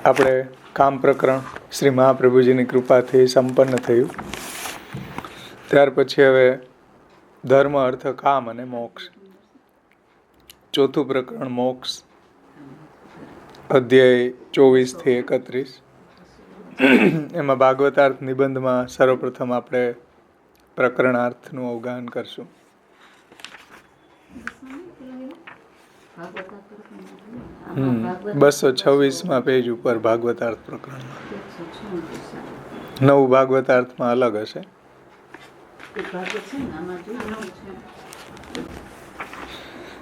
આપણે કામ પ્રકરણ શ્રી મહાપ્રભુજીની કૃપાથી સંપન્ન થયું. ત્યાર પછી હવે ધર્મ, અર્થ, કામ અને મોક્ષ. ચોથું પ્રકરણ મોક્ષ, અધ્યાય 24 થી 31. એમાં ભાગવતાર્થ નિબંધમાં સર્વપ્રથમ આપણે પ્રકરણાર્થનું અવગાહન કરશું. બસો 26 પેજ ઉપર ભાગવતાર્થ પ્રકરણમાં. નવું ભાગવતાર્થમાં અલગ હશે.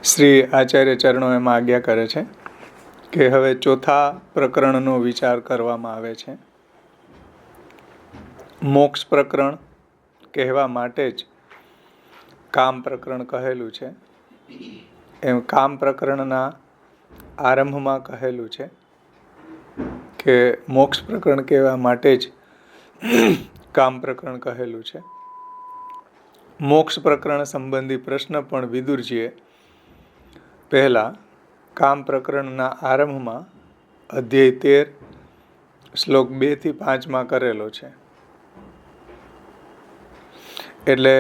શ્રી આચાર્ય ચરણો એમાં આજ્ઞા કરે છે કે હવે ચોથા પ્રકરણનો વિચાર કરવામાં આવે છે. મોક્ષ પ્રકરણ કહેવા માટે જ કામ પ્રકરણ કહેલું છે. એમ કામ પ્રકરણના આરંભમાં કહેલું છે કે મોક્ષ પ્રકરણ કહેવા માટે જ કામ પ્રકરણ કહેલું છે. મોક્ષ પ્રકરણ સંબંધી પ્રશ્ન પણ વિદુરજીએ પહેલા કામ પ્રકરણના આરંભમાં અધ્યાય 13 શ્લોક 2 થી 5 કરેલો છે. એટલે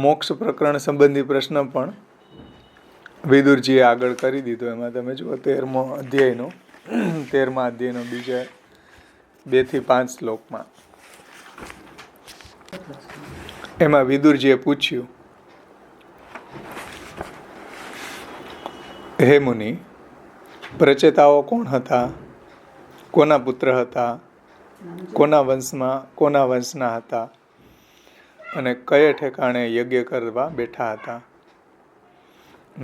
મોક્ષ પ્રકરણ સંબંધી પ્રશ્ન પણ વિદુરજીએ આગળ કરી દીધો. એમાં તમે જુઓ 13મા અધ્યાયનો બીજા 2 થી 5 શ્લોકમાં એમાં વિદુરજીએ પૂછ્યું, હે મુનિ, પ્રચેતાઓ કોણ હતા? કોના પુત્ર હતા? કોના વંશના હતા? અને કયે ઠેકાણે યજ્ઞ કરવા બેઠા હતા?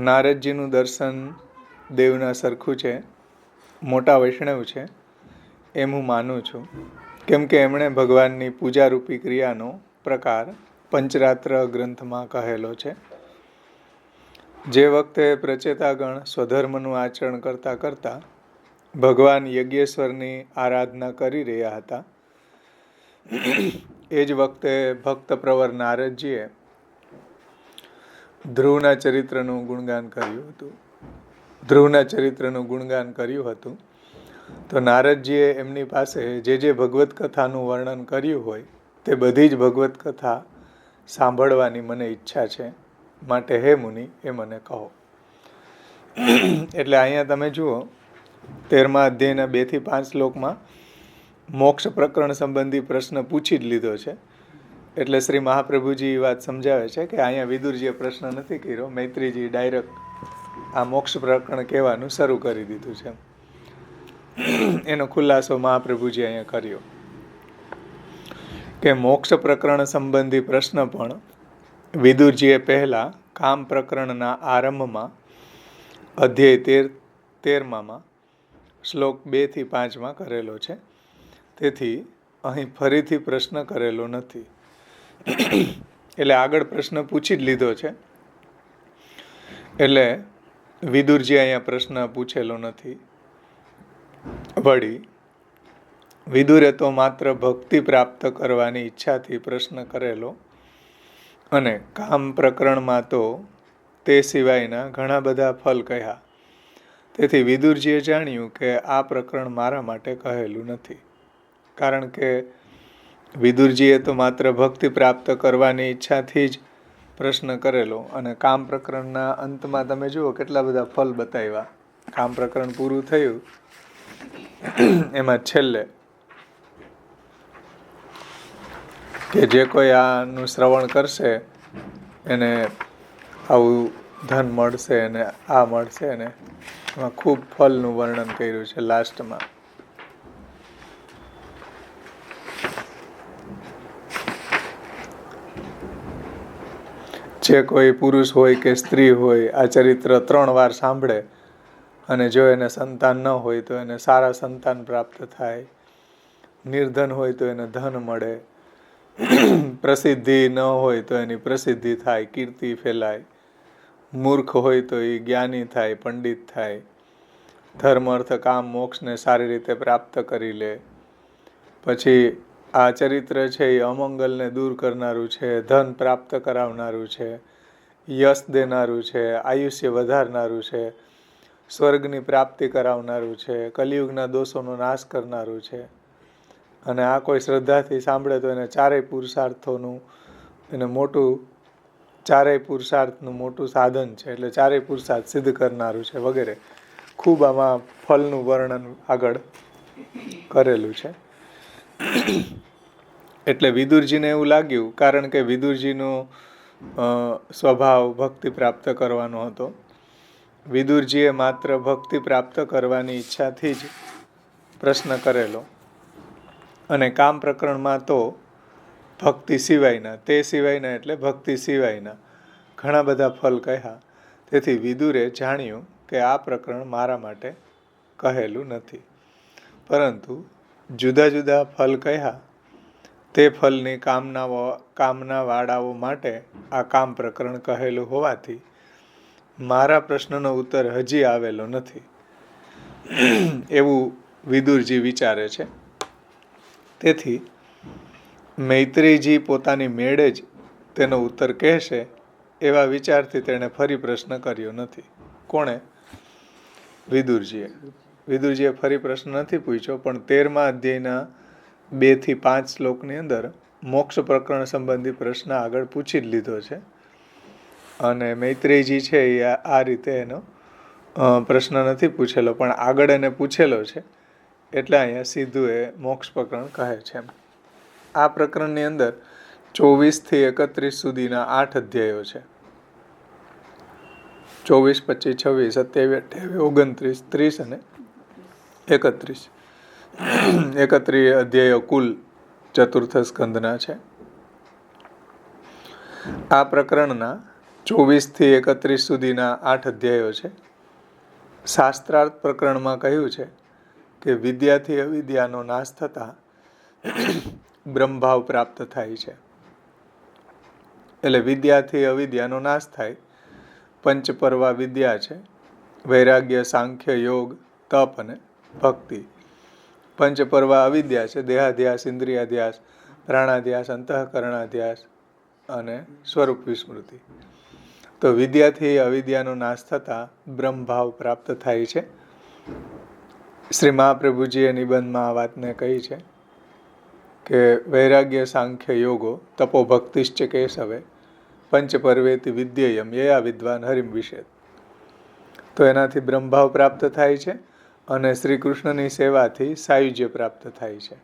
નારદજીનું દર્શન દેવના સરખું છે, મોટા વૈષ્ણવ છે એમ હું માનું છું, કેમ કે એમણે ભગવાનની પૂજારૂપી ક્રિયાનો પ્રકાર પંચરાત્ર ગ્રંથમાં કહેલો છે. જે વખતે પ્રચેતાગણ સ્વધર્મનું આચરણ કરતા કરતા ભગવાન યજ્ઞેશ્વરની આરાધના કરી રહ્યા હતા, એ જ વખતે ભક્ત પ્રવર નારદજીએ ધ્રુવના ચરિત્રનું ગુણગાન કર્યું હતું. તો નારદજીએ એમની પાસે જે ભગવત કથાનું વર્ણન કર્યું હોય તે બધી જ ભગવત કથા સાંભળવાની મને ઈચ્છા છે, માટે હે મુનિ એ મને કહો. એટલે અહીંયા તમે જુઓ 13મા અધ્યાયના 2 થી 5 શ્લોકમાં મોક્ષ પ્રકરણ સંબંધી પ્રશ્ન પૂછી જ લીધો છે. એટલે શ્રી મહાપ્રભુજી વાત સમજાવે છે કે અહીંયા વિદુરજીએ પ્રશ્ન નથી કર્યો, મૈત્રીજી ડાયરેક્ટ આ મોક્ષ પ્રકરણ કહેવાનું શરૂ કરી દીધું છે. એનો ખુલાસો મહાપ્રભુજી અહીંયા કર્યો કે મોક્ષ પ્રકરણ સંબંધી પ્રશ્ન પણ વિદુરજીએ પહેલા કામ પ્રકરણના આરંભમાં અધ્યાય 13માં શ્લોક 2 થી 5 કરેલો છે. તેથી અહીં ફરીથી પ્રશ્ન કરેલો નથી. એટલે આગળ પ્રશ્ન પૂછી જ લીધો છે. એટલે વિદુરજી અહીંયા પ્રશ્ન પૂછેલો નથી. વળી વિદુરે તો માત્ર ભક્તિ પ્રાપ્ત કરવાની ઈચ્છાથી પ્રશ્ન કરેલો અને કામ પ્રકરણમાં તો તે સિવાયના ઘણા બધા ફલ કહ્યા. તેથી વિદુરજીએ જાણ્યું કે આ પ્રકરણ મારા માટે કહેલું નથી. કારણ કે વિદુરજીએ તો માત્ર ભક્તિ પ્રાપ્ત કરવાની ઈચ્છાથી જ પ્રશ્ન કરેલો અને કામ પ્રકરણના અંતમાં તમે જુઓ કેટલા બધા ફલ બતાવ્યા. કામ પ્રકરણ પૂરું થયું એમાં છેલ્લે કે જે કોઈ આનું શ્રવણ કરશે એને આવું ધન મળશે અને આ મળશે, અને એમાં ખૂબ ફલનું વર્ણન કર્યું છે લાસ્ટમાં. જે કોઈ પુરુષ હોય કે સ્ત્રી હોય આ ચરિત્ર 3 વાર સાંભળે અને જો એને સંતાન ન હોય તો એને સારા સંતાન પ્રાપ્ત થાય, નિર્ધન હોય તો એને ધન મળે, પ્રસિદ્ધિ ન હોય તો એની પ્રસિદ્ધિ થાય, કીર્તિ ફેલાય, મૂર્ખ હોય તો એ જ્ઞાની થાય, પંડિત થાય, ધર્મ અર્થ કામ મોક્ષને સારી રીતે પ્રાપ્ત કરી લે. પછી આ ચરિત્ર છે એ અમંગલને દૂર કરનારું છે, ધન પ્રાપ્ત કરાવનારું છે, યશ દેનારું છે, આયુષ્ય વધારનારું છે, સ્વર્ગની પ્રાપ્તિ કરાવનારું છે, કલિયુગના દોષોનો નાશ કરનારું છે. અને આ કોઈ શ્રદ્ધાથી સાંભળે તો એને ચારેય પુરુષાર્થોનું એને ચારેય પુરુષાર્થનું મોટું સાધન છે, એટલે ચારેય પુરુષાર્થ સિદ્ધ કરનારું છે વગેરે. ખૂબ આમાં ફલનું વર્ણન આગળ કરેલું છે. એટલે વિદુરજીને એવું લાગ્યું, કારણ કે વિદુરજીનો સ્વભાવ ભક્તિ પ્રાપ્ત કરવાનો હતો. વિદુરજીએ માત્ર ભક્તિ પ્રાપ્ત કરવાની ઈચ્છાથી જ પ્રશ્ન કરેલો, અને કામ પ્રકરણમાં તો ભક્તિ સિવાયના, તે સિવાયના એટલે ભક્તિ સિવાયના ઘણા બધા ફલ કહ્યા. તેથી વિદુરે જાણ્યું કે આ પ્રકરણ મારા માટે કહેલું નથી, પરંતુ જુદા જુદા ફલ કહ્યા તે ફલની કામનાવાળાઓ માટે આ કામ પ્રકરણ કહેલું હોવાથી મારા પ્રશ્નનો ઉત્તર હજી આવેલો નથી, એવું વિદુરજી વિચારે છે. તેથી મૈત્રેયજી પોતાની મેળે જ તેનો ઉત્તર કહેશે એવા વિચારથી તેણે ફરી પ્રશ્ન કર્યો નથી. કોણે? વિદુરજીએ ફરી પ્રશ્ન નથી પૂછ્યો, પણ 13મા અધ્યાયના 2 થી 5 શ્લોકની અંદર મોક્ષ પ્રકરણ સંબંધી પ્રશ્ન આગળ પૂછી જ લીધો છે. અને મૈત્રેયજી છે એ આ રીતે એનો પ્રશ્ન નથી પૂછેલો, પણ આગળ એને પૂછેલો છે, એટલે અહીંયા સીધું એ મોક્ષ પ્રકરણ કહે છે. આ પ્રકરણની અંદર 24 થી 31 સુધીના 8 અધ્યાયો છે. 24, 25, 26, 27, 28, 29, 30 અને 31. 31 અધ્યાયો કુલ ચતુર્થ સ્કંદના છે. આ પ્રકરણના 24 થી 31 સુધીના 8 અધ્યાયો છે. શાસ્ત્રાર્થ પ્રકરણમાં કહ્યું છે કે વિદ્યાથી અવિદ્યાનો નાશ થતા બ્રહ્મભાવ પ્રાપ્ત થાય છે. એટલે વિદ્યાથી અવિદ્યાનો નાશ થાય. પંચપર્વા વિદ્યા છે, વૈરાગ્ય, સાંખ્ય, યોગ, તપ અને ભક્તિ. પંચપર્વા અવિદ્યા છે, દેહાધ્યાસ, ઇન્દ્રિયાધ્યાસ, પ્રાણાધ્યાસ, અંતઃકરણાધ્યાસ અને સ્વરૂપ વિસ્મૃતિ. તો વિદ્યાથી અવિદ્યાનો નાશ થતાં બ્રહ્મભાવ પ્રાપ્ત થાય છે. શ્રી મહાપ્રભુજીએ નિબંધમાં આ વાતને કહી છે કે વૈરાગ્ય, સાંખ્ય, યોગો તપો ભક્તિશ્ચ કેશવે પંચપર્વેતિ વિદ્યેયમ યયા વિદ્વાન હરિમ વિશેત. તો એનાથી બ્રહ્મભાવ પ્રાપ્ત થાય છે અને શ્રી કૃષ્ણની સેવાથી સાયુજ્ય પ્રાપ્ત થાય છે.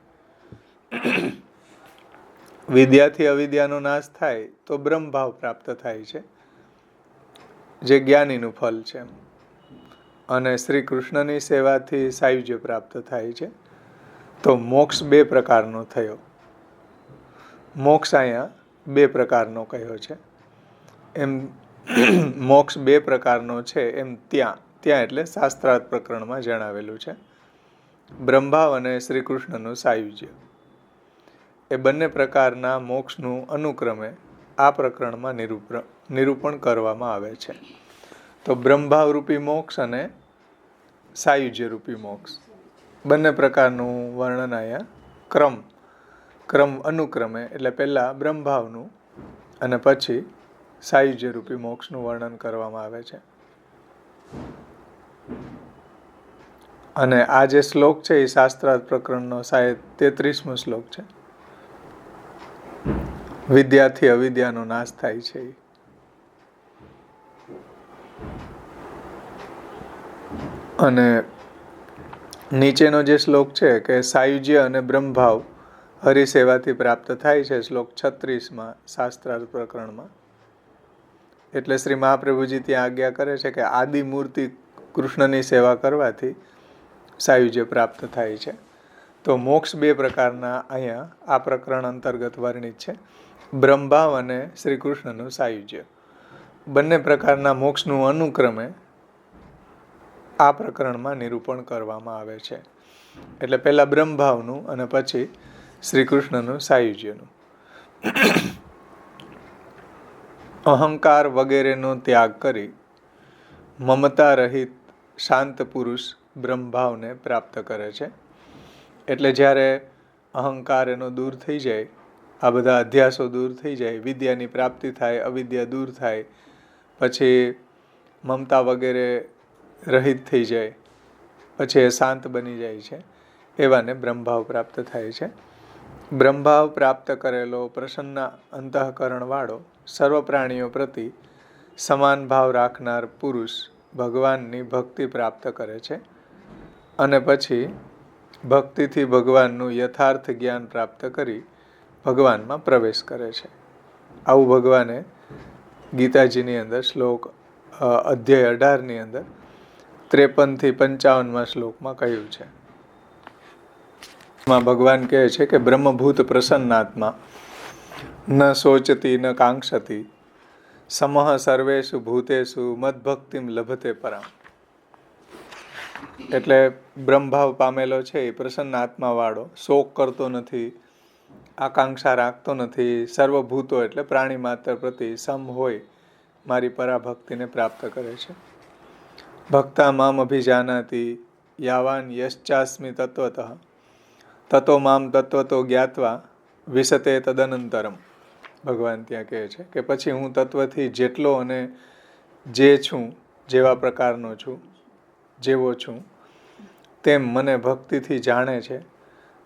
વિદ્યાથી અવિદ્યાનો નાશ થાય તો બ્રહ્મભાવ પ્રાપ્ત થાય છે, જે જ્ઞાનીનું ફલ છે. અને શ્રી કૃષ્ણની સેવાથી સાયુજ્ય પ્રાપ્ત થાય છે. તો મોક્ષ 2 પ્રકારનો થયો. મોક્ષ અહીંયા 2 પ્રકારનો કહ્યો છે. એમ મોક્ષ 2 પ્રકારનો છે એમ ત્યાં એટલે શાસ્ત્રાર્થ પ્રકરણમાં જણાવેલું છે. બ્રહ્મભાવ અને શ્રી કૃષ્ણનું સાયુજ્ય, એ બંને પ્રકારના મોક્ષનું અનુક્રમે આ પ્રકરણમાં નિરૂપણ કરવામાં આવે છે. તો બ્રહ્મભાવ રૂપી મોક્ષ અને સાયુજ્ય રૂપી મોક્ષ બંને પ્રકારનું વર્ણન અહીંયા ક્રમ અનુક્રમે, એટલે પહેલા બ્રહ્મભાવનું અને પછી સાયુજ્ય રૂપી મોક્ષનું વર્ણન કરવામાં આવે છે. અને આ જે શ્લોક છે એ શાસ્ત્રાર્થ પ્રકરણનો 33મો શ્લોક છે. વિદ્યાથી અવિદ્યાનો નાશ થાય છે. અને નીચેનો જે શ્લોક છે કે સાયુજ્ય અને બ્રહ્મભાવ હરિસેવાથી પ્રાપ્ત થાય છે, શ્લોક 36માં શાસ્ત્રાર્થ પ્રકરણમાં. એટલે શ્રી મહાપ્રભુજી ત્યાં આજ્ઞા કરે છે કે આદિ મૂર્તિ કૃષ્ણની સેવા કરવાથી સાયુજ્ય પ્રાપ્ત થાય છે. તો મોક્ષ 2 પ્રકારના અહીંયા આ પ્રકરણ અંતર્ગત વર્ણિત છે. બ્રહ્મભાવ અને શ્રી કૃષ્ણનું સાયુજ્ય બંને પ્રકારના મોક્ષનું અનુક્રમે આ પ્રકરણમાં નિરૂપણ કરવામાં આવે છે. એટલે પહેલા બ્રહ્મભાવનું અને પછી શ્રી કૃષ્ણનું સાયુજ્યનું. અહંકાર વગેરેનો ત્યાગ કરી મમતા રહિત શાંત પુરુષ બ્રહ્મભાવને પ્રાપ્ત કરે છે. એટલે જ્યારે અહંકાર એનો દૂર થઈ જાય, આ બધા અધ્યાસો દૂર થઈ જાય, વિદ્યાની પ્રાપ્તિ થાય, અવિદ્યા દૂર થાય, પછી મમતા વગેરે રહિત થઈ જાય, પછી એ શાંત બની જાય છે, એવાને બ્રહ્મભાવ પ્રાપ્ત થાય છે. બ્રહ્મભાવ પ્રાપ્ત કરેલો પ્રસન્ન અંતઃકરણવાળો સર્વ પ્રાણીઓ પ્રતિ સમાન ભાવ રાખનાર પુરુષ ભગવાનની ભક્તિ પ્રાપ્ત કરે છે અને પછી ભક્તિથી ભગવાનનું યથાર્થ જ્ઞાન પ્રાપ્ત કરી ભગવાનમાં પ્રવેશ કરે છે. આવું ભગવાને ગીતાજીની અંદર શ્લોક અધ્યાય 18ની અંદર 53 થી 55માં શ્લોકમાં કહ્યું છે. ભગવાન કહે છે કે બ્રહ્મભૂત પ્રસન્નાત્મા ન શોચતી ન કાંક્ષતી સમઃ સર્વેષુ ભૂતેષુ મદભક્તિમ લભતે પરામ. એટલે બ્રહ્મભાવ પામેલો છે એ પ્રસન્ન આત્મા વાળો શોક કરતો નથી, આકાંક્ષા રાખતો નથી, સર્વભૂતો એટલે પ્રાણી માત્ર પ્રતિ સમ હોય મારી પરાભક્તિને પ્રાપ્ત કરે છે. ભક્તા મામ અભિજાનાતિ યાવાન યશ્ચાસ્મિ તત્વતઃ તતો મામ તત્વતો જ્ઞાત્વા વિશતે તદનંતરમ. ભગવાન ત્યાં કહે છે કે પછી હું તત્વથી જેટલો અને જે છું, જેવા પ્રકારનો છું, જેવો છું, તેમ મને ભક્તિથી જાણે છે,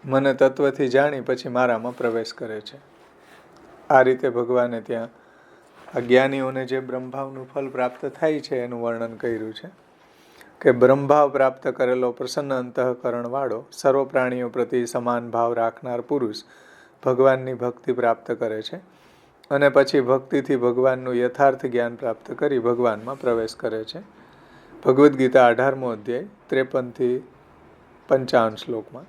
મને તત્વથી જાણી પછી મારામાં પ્રવેશ કરે છે. આ રીતે ભગવાને ત્યાં અજ્ઞાનીઓને જે બ્રહ્મભાવનું ફળ પ્રાપ્ત થાય છે એનું વર્ણન કર્યું છે કે બ્રહ્મભાવ પ્રાપ્ત કરેલો પ્રસન્ન અંતઃકરણ વાળો સર્વ પ્રાણીઓ પ્રતિ સમાન ભાવ રાખનાર પુરુષ ભગવાનની ભક્તિ પ્રાપ્ત કરે છે અને પછી ભક્તિથી ભગવાનનું યથાર્થ જ્ઞાન પ્રાપ્ત કરી ભગવાનમાં પ્રવેશ કરે છે. ભગવદ્ ગીતા 18મો અધ્યાય 53 થી 55 શ્લોકમાં.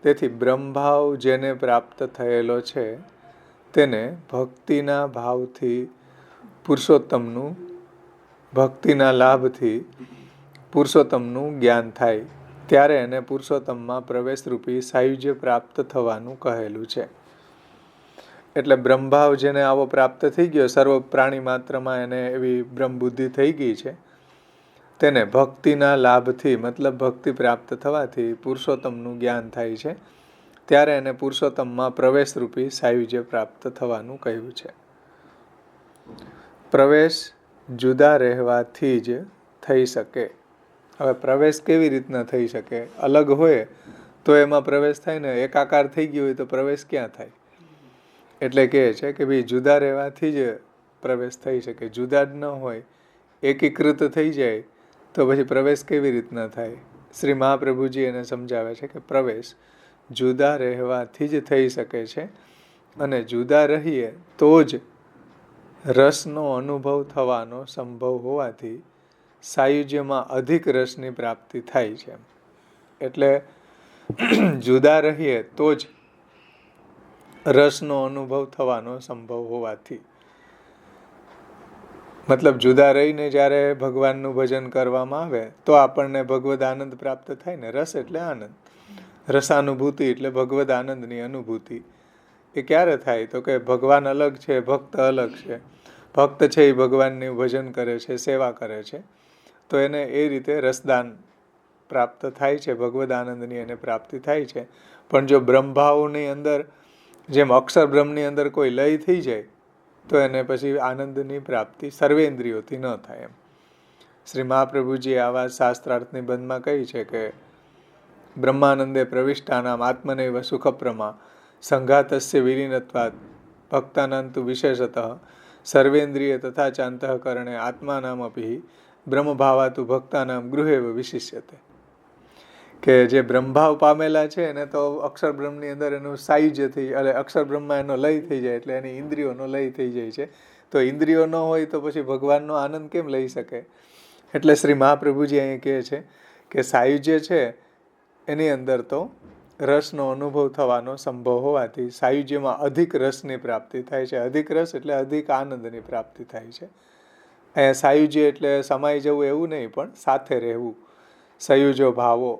તેથી બ્રહ્મભાવ જેને પ્રાપ્ત થયેલો છે તેને ભક્તિના ભાવથી પુરુષોત્તમનું, ભક્તિના લાભથી પુરુષોત્તમનું જ્ઞાન થાય ત્યારે એને પુરુષોત્તમમાં પ્રવેશરૂપી સાયુજ્ય પ્રાપ્ત થવાનું કહેલું છે. એટલે બ્રહ્મભાવ જેને આવો પ્રાપ્ત થઈ ગયો, સર્વ પ્રાણી માત્રમાં એને એવી બ્રહ્મબુદ્ધિ થઈ ગઈ છે, તેને ભક્તિના લાભથી મતલબ ભક્તિ પ્રાપ્ત થવાથી પુરુષોત્તમનું જ્ઞાન થાય છે ત્યારે એને પુરુષોત્તમમાં પ્રવેશરૂપી સાયુજ્ય પ્રાપ્ત થવાનું કહ્યું છે. પ્રવેશ જુદા રહેવાથી જ થઈ શકે. હવે પ્રવેશ કેવી રીતના થઈ શકે? અલગ હોય તો એમાં પ્રવેશ થાય ને, એકાકાર થઈ ગયું હોય તો પ્રવેશ ક્યાં થાય? એટલે કહે છે કે ભાઈ જુદા રહેવાથી જ પ્રવેશ થઈ શકે. જુદા જ ન હોય, એકીકૃત થઈ જાય તો પછી પ્રવેશ કેવી રીતના થાય? શ્રી મહાપ્રભુજી એને સમજાવે છે કે પ્રવેશ જુદા રહેવાથી જ થઈ શકે છે અને જુદા રહીએ તો જ રસનો અનુભવ થવાનો સંભવ હોવાથી સાયુજ્યમાં અધિક રસની પ્રાપ્તિ થાય છે. એટલે જુદા રહીએ તો જ રસનો અનુભવ થવાનો સંભવ હોવાથી, મતલબ જુદા રહીને જ્યારે ભગવાનનું ભજન કરવામાં આવે તો આપણને ભગવદ આનંદ પ્રાપ્ત થાય ને. રસ એટલે આનંદ, રસાનુભૂતિ એટલે ભગવદ આનંદની અનુભૂતિ. એ ક્યારે થાય? તો કે ભગવાન અલગ છે, ભક્ત અલગ છે. ભક્ત છે એ ભગવાનનું ભજન કરે છે, સેવા કરે છે, તો એને એ રીતે રસદાન પ્રાપ્ત થાય છે, ભગવદ આનંદની એને પ્રાપ્તિ થાય છે. પણ જો બ્રહ્મભાવની અંદર જેમ અક્ષર બ્રહ્મની અંદર કોઈ લય થઈ જાય તો એને પછી આનંદની પ્રાપ્તિ સર્વેન્દ્રિયોથી ન થાય. એમ શ્રી મહાપ્રભુજી આવા શાસ્ત્રાર્થની બંધમાં કહી છે કે બ્રહ્માનંદે પ્રવિષ્ટાનામ આત્મનૈવ સુખપ્રમા સંઘાતસ્ય વિલીનત્વાદ ભક્તાનાંતુ વિશેષતઃ સર્વેન્દ્રિય તથા ચાંતઃકરણે આત્માનામપી બ્રહ્મભાવાતુ ભક્તાનામ ગૃહેવ વિશિષ્યતે. કે જે બ્રહ્મભાવ પામેલા છે એને તો અક્ષર બ્રહ્મની અંદર એનું સાયુજ્ય થઈ, એટલે અક્ષર બ્રહ્મમાં એનો લય થઈ જાય, એટલે એની ઇન્દ્રિયોનો લય થઈ જાય છે. તો ઇન્દ્રિયો ન હોય તો પછી ભગવાનનો આનંદ કેમ લઈ શકે? એટલે શ્રી મહાપ્રભુજી અહીં કહે છે કે સાયુજ્ય છે એની અંદર તો રસનો અનુભવ થવાનો સંભવ હોવાથી સાયુજ્યમાં અધિક રસની પ્રાપ્તિ થાય છે. અધિક રસ એટલે અધિક આનંદની પ્રાપ્તિ થાય છે. અહીંયા સાયુજ્ય એટલે સમાઈ જવું એવું નહીં, પણ સાથે રહેવું. સયુજો ભાવો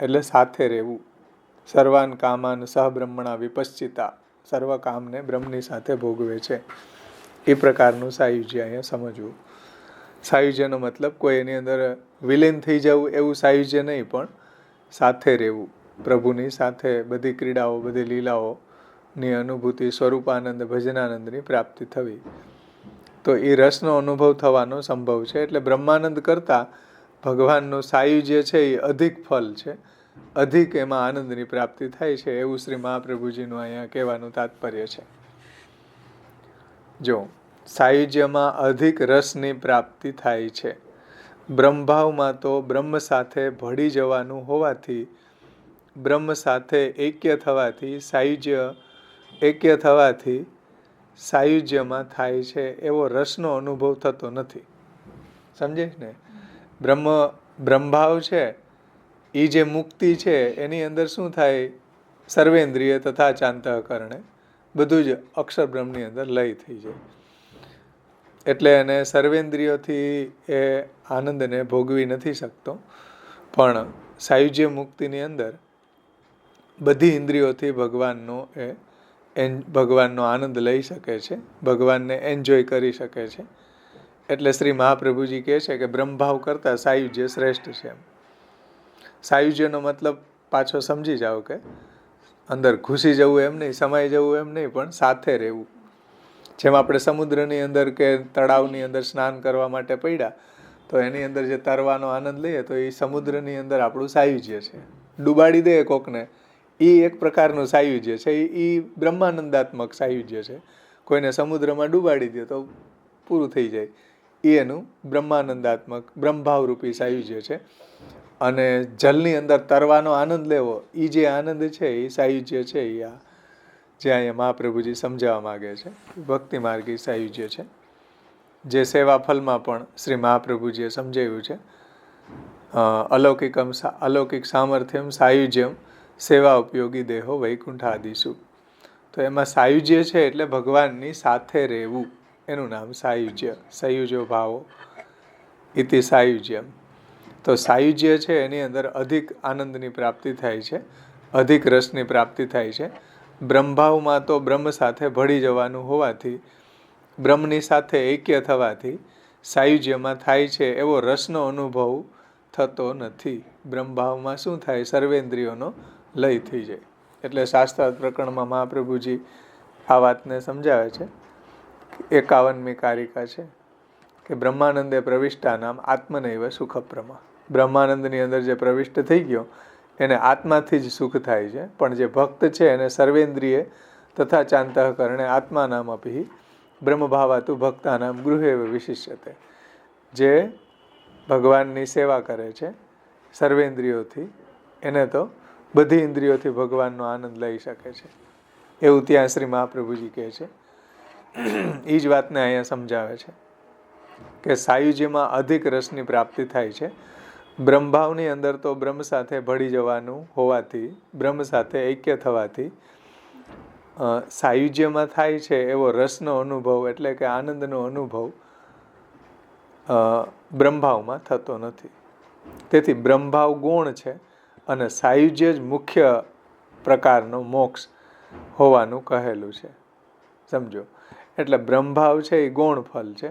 એટલે સાથે રહેવું. સર્વાન કામાન સહબ્રહ્મણા વિપશ્ચિતા, સર્વ કામને બ્રહ્મની સાથે ભોગવે છે. એ પ્રકારનું સાયુજ્ય અહીંયા સમજવું. સાયુજ્યનો મતલબ કોઈ એની અંદર વિલીન થઈ જવું એવું સાયુજ્ય નહીં, પણ સાથે રહેવું, પ્રભુની સાથે બધી ક્રીડાઓ, બધી લીલાઓની અનુભૂતિ, સ્વરૂપાનંદ, ભજનાનંદની પ્રાપ્તિ થવી. તો એ રસનો અનુભવ થવાનો સંભવ છે. એટલે બ્રહ્માનંદ કરતાં ભગવાનનું સાયુજ્ય છે એ અધિક ફલ છે, અધિક એમાં આનંદની પ્રાપ્તિ થાય છે, એવું શ્રી મહાપ્રભુજીનું અહીંયા કહેવાનું તાત્પર્ય છે. જો સાયુજ્યમાં અધિક રસની પ્રાપ્તિ થાય છે. બ્રહ્મભાવમાં તો બ્રહ્મ સાથે ભળી જવાનું હોવાથી, બ્રહ્મ સાથે એક્ય થવાથી સાયુજ્યમાં થાય છે એવો રસનો અનુભવ થતો નથી. સમજે ને? બ્રહ્મભાવ છે એ જે મુક્તિ છે એની અંદર શું થાય? સર્વેન્દ્રિય તથા ચાંતઃકરણે બધું જ અક્ષર બ્રહ્મની અંદર લય થઈ જાય. એટલે એને સર્વેન્દ્રિયોથી એ આનંદને ભોગવી નથી શકતો, પણ સાયુજ્ય મુક્તિની અંદર બધી ઇન્દ્રિયોથી ભગવાનનો આનંદ લઈ શકે છે, ભગવાનને એન્જોય કરી શકે છે. એટલે શ્રી મહાપ્રભુજી કહે છે કે બ્રહ્મભાવ કરતાં સાયુજ્ય શ્રેષ્ઠ છે. સાયુજ્યનો મતલબ પાછો સમજી જાઓ કે અંદર ઘૂસી જવું એમ નહીં, સમાઈ જવું એમ નહીં, પણ સાથે રહેવું. જેમ આપણે સમુદ્રની અંદર કે તળાવની અંદર સ્નાન કરવા માટે પડ્યા તો એની અંદર જે તરવાનો આનંદ લઈએ તો એ સમુદ્રની અંદર આપણું સાયુજ્ય છે. ડૂબાડી દે કોકને, એ એક પ્રકારનું સાયુજ્ય છે, એ બ્રહ્માનંદાત્મક સાયુજ્ય છે. કોઈને સમુદ્રમાં ડૂબાડી દે તો પૂરું થઈ જાય, એ એનું બ્રહ્માનંદાત્મક બ્રહ્મભાવરૂપી સાયુજ્ય છે. અને જલની અંદર તરવાનો આનંદ લેવો, એ જે આનંદ છે એ સાયુજ્ય છે. એ જે અહીંયા મહાપ્રભુજી સમજાવવા માગે છે ભક્તિ માર્ગી સાયુજ્ય છે, જે સેવા ફલમાં પણ શ્રી મહાપ્રભુજીએ સમજાવ્યું છે. અલૌકિક સામર્થ્યમ સાયુજ્યમ સેવા ઉપયોગી દેહો વૈકુંઠાદિષુ. તો એમાં સાયુજ્ય છે એટલે ભગવાનની સાથે રહેવું, એનું નામ સાયુજ્ય. સંયુજો ભાવો ઇતિ સાયુજ્યમ. તો સાયુજ્ય છે એની અંદર અધિક આનંદની પ્રાપ્તિ થાય છે, અધિક રસની પ્રાપ્તિ થાય છે. બ્રહ્મભાવમાં તો બ્રહ્મ સાથે ભળી જવાનું હોવાથી, બ્રહ્મની સાથે એક્ય થવાથી સાયુજ્યમાં થાય છે એવો રસનો અનુભવ થતો નથી. બ્રહ્મભાવમાં શું થાય? સર્વેન્દ્રિયોનો લય થઈ જાય. એટલે શાસ્ત્રાર્થ પ્રકરણમાં મહાપ્રભુજી આ વાતને સમજાવે છે. 51મી કારિકા છે કે બ્રહ્માનંદે પ્રવિષ્ટા નામ આત્મનૈવ સુખપ્રમા. બ્રહ્માનંદની અંદર જે પ્રવિષ્ટ થઈ ગયો એને આત્માથી જ સુખ થાય છે, પણ જે ભક્ત છે એને સર્વેન્દ્રિય તથા ચાંતઃકરણે આત્માનામ અપી બ્રહ્મભાવાતુ ભક્તાનામ ગૃહેવ વિશિષ્યતે. જે ભગવાનની સેવા કરે છે સર્વેન્દ્રિયોથી, એને તો બધી ઇન્દ્રિયોથી ભગવાનનો આનંદ લઈ શકે છે, એવું ત્યાં શ્રી મહાપ્રભુજી કહે છે. એ જ વાતને અહીંયા સમજાવે છે કે સાયુજ્યમાં અધિક રસની પ્રાપ્તિ થાય છે. બ્રહ્મભાવની અંદર તો બ્રહ્મ સાથે ભળી જવાનું હોવાથી, બ્રહ્મ સાથે એક્ય થવાથી સાયુજ્યમાં થાય છે એવો રસનો અનુભવ એટલે કે આનંદનો અનુભવ બ્રહ્મભાવમાં થતો નથી. તેથી બ્રહ્મભાવ ગૌણ છે અને સાયુજ્ય જ મુખ્ય પ્રકારનો મોક્ષ હોવાનું કહેલું છે. સમજો? એટલે બ્રહ્મભાવ છે એ ગૌણ ફલ છે